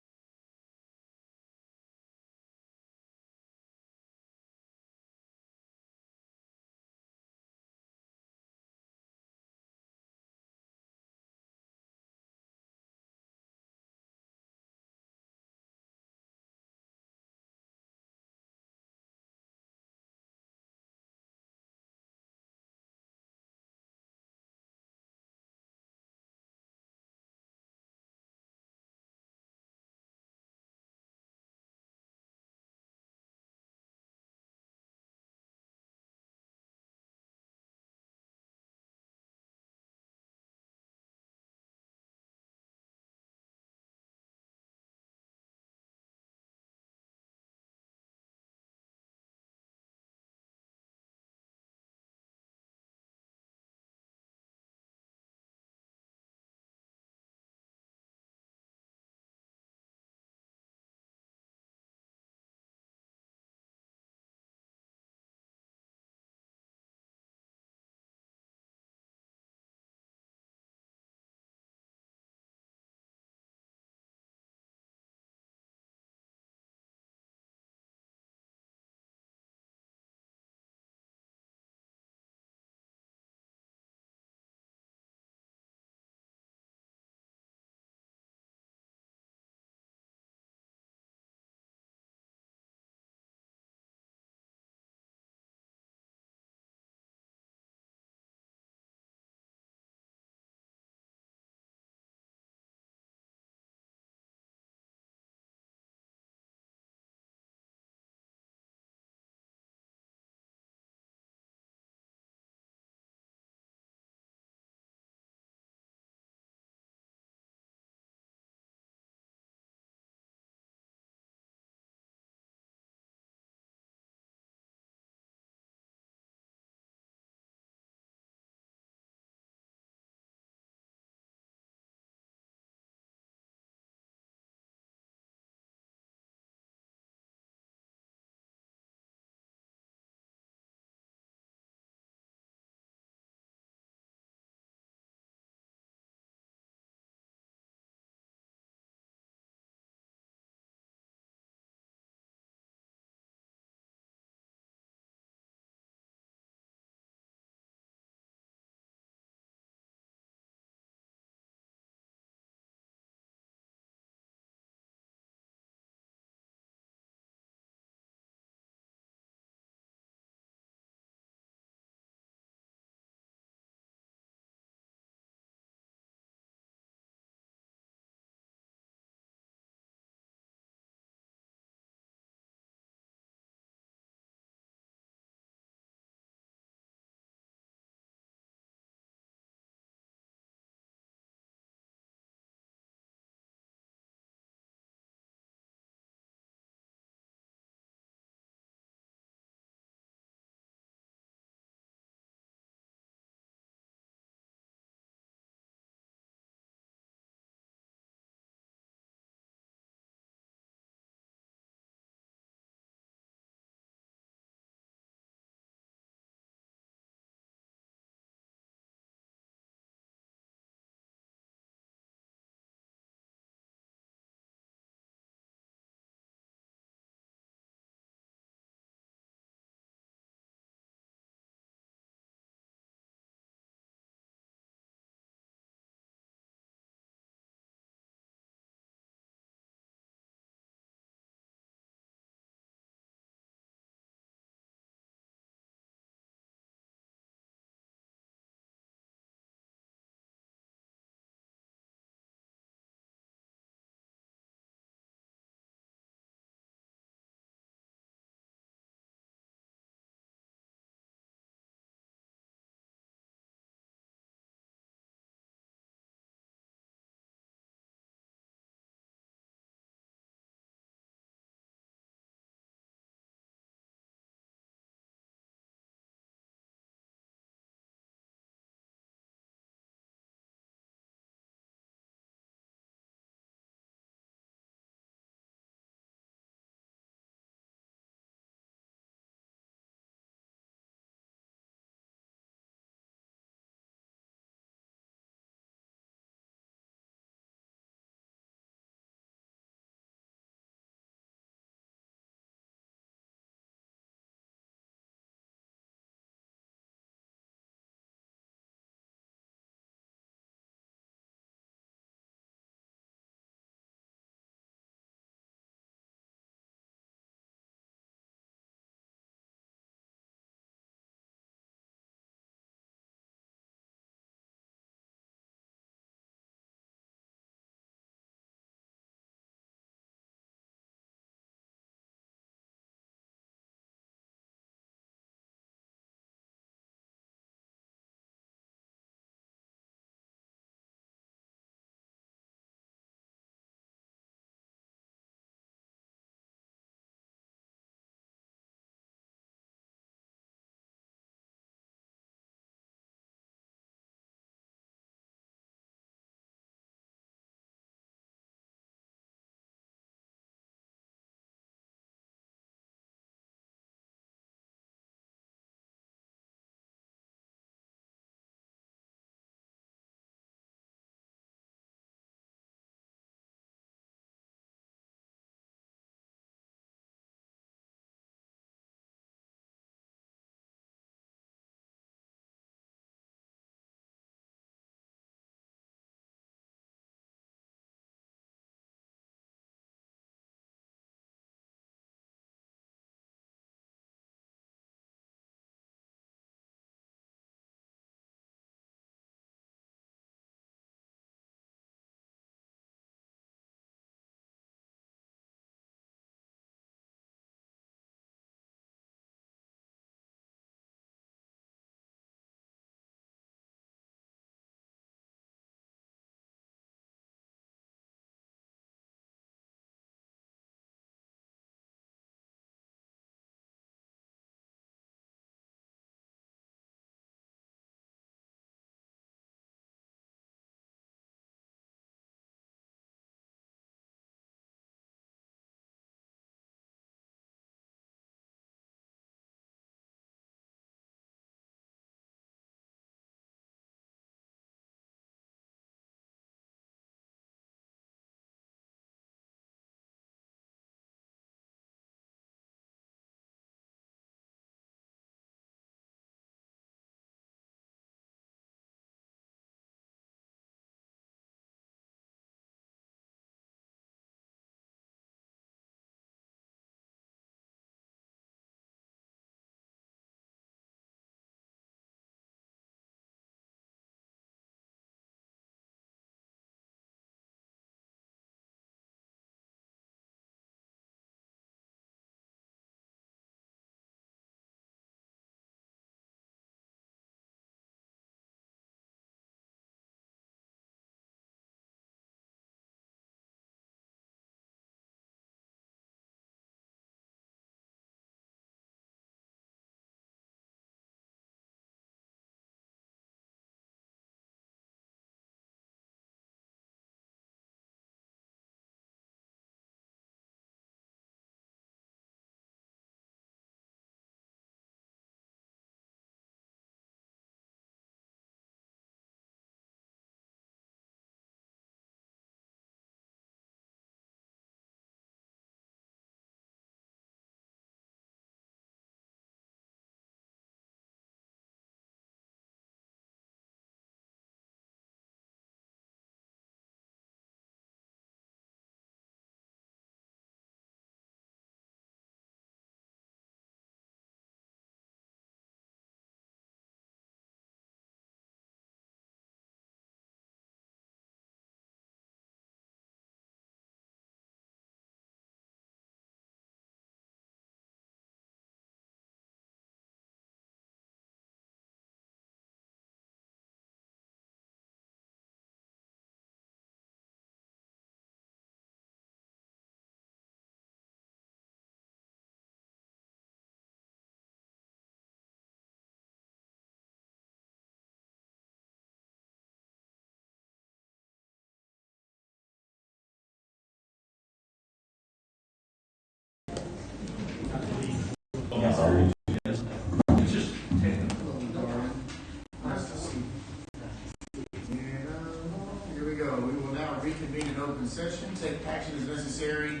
S1: open session, take action as necessary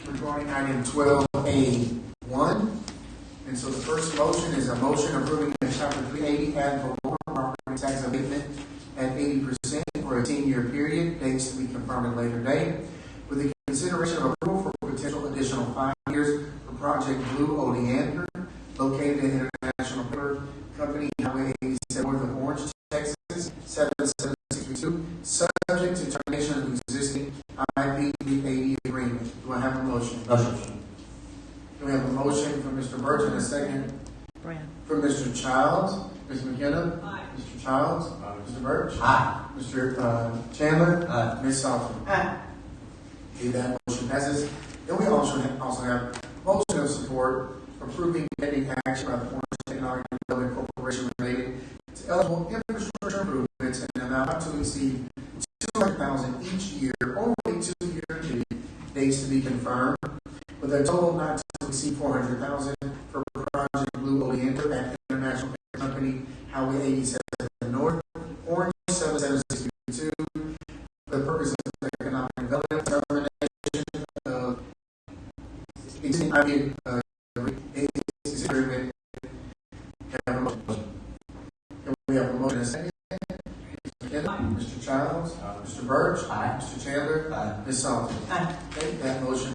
S1: regarding item 12A1. And so the first motion is a motion approving the chapter 380 ad valorem property tax abatement at 80% for a 10-year period, dates to be confirmed at a later date, with the consideration of approval for potential additional 5 years for Project Blue Oleander, located in International Paper Company, Highway 87, north of Orange, Texas, 77632, subject to termination of the existing IP80 agreement. Do I have a motion?
S9: Motion.
S1: Do we have a motion from Mr. Burge and a second from Mr. Childs? Ms. McKenna?
S2: Aye.
S1: Mr. Childs? Mr. Burge?
S9: Aye.
S1: Mr. Chandler?
S9: Aye.
S1: Ms. Salter?
S2: Aye.
S1: Okay, that motion passes. Then we also have motion of support approving pending action by the Orange Technology Development Corporation related to eligible infrastructure improvements in an amount not to exceed $200,000 each year over a 2-year period, dates to be confirmed, with a total not to exceed $400,000 for Project Blue Oleander at International Paper Company, Highway 87 North, Orange 77632, for the purpose of economic development, termination of existing IP agreement. We have a motion and a second. Mr. Childs, Mr. Burge, Mr. Chandler, Ms. Salter. Okay, that motion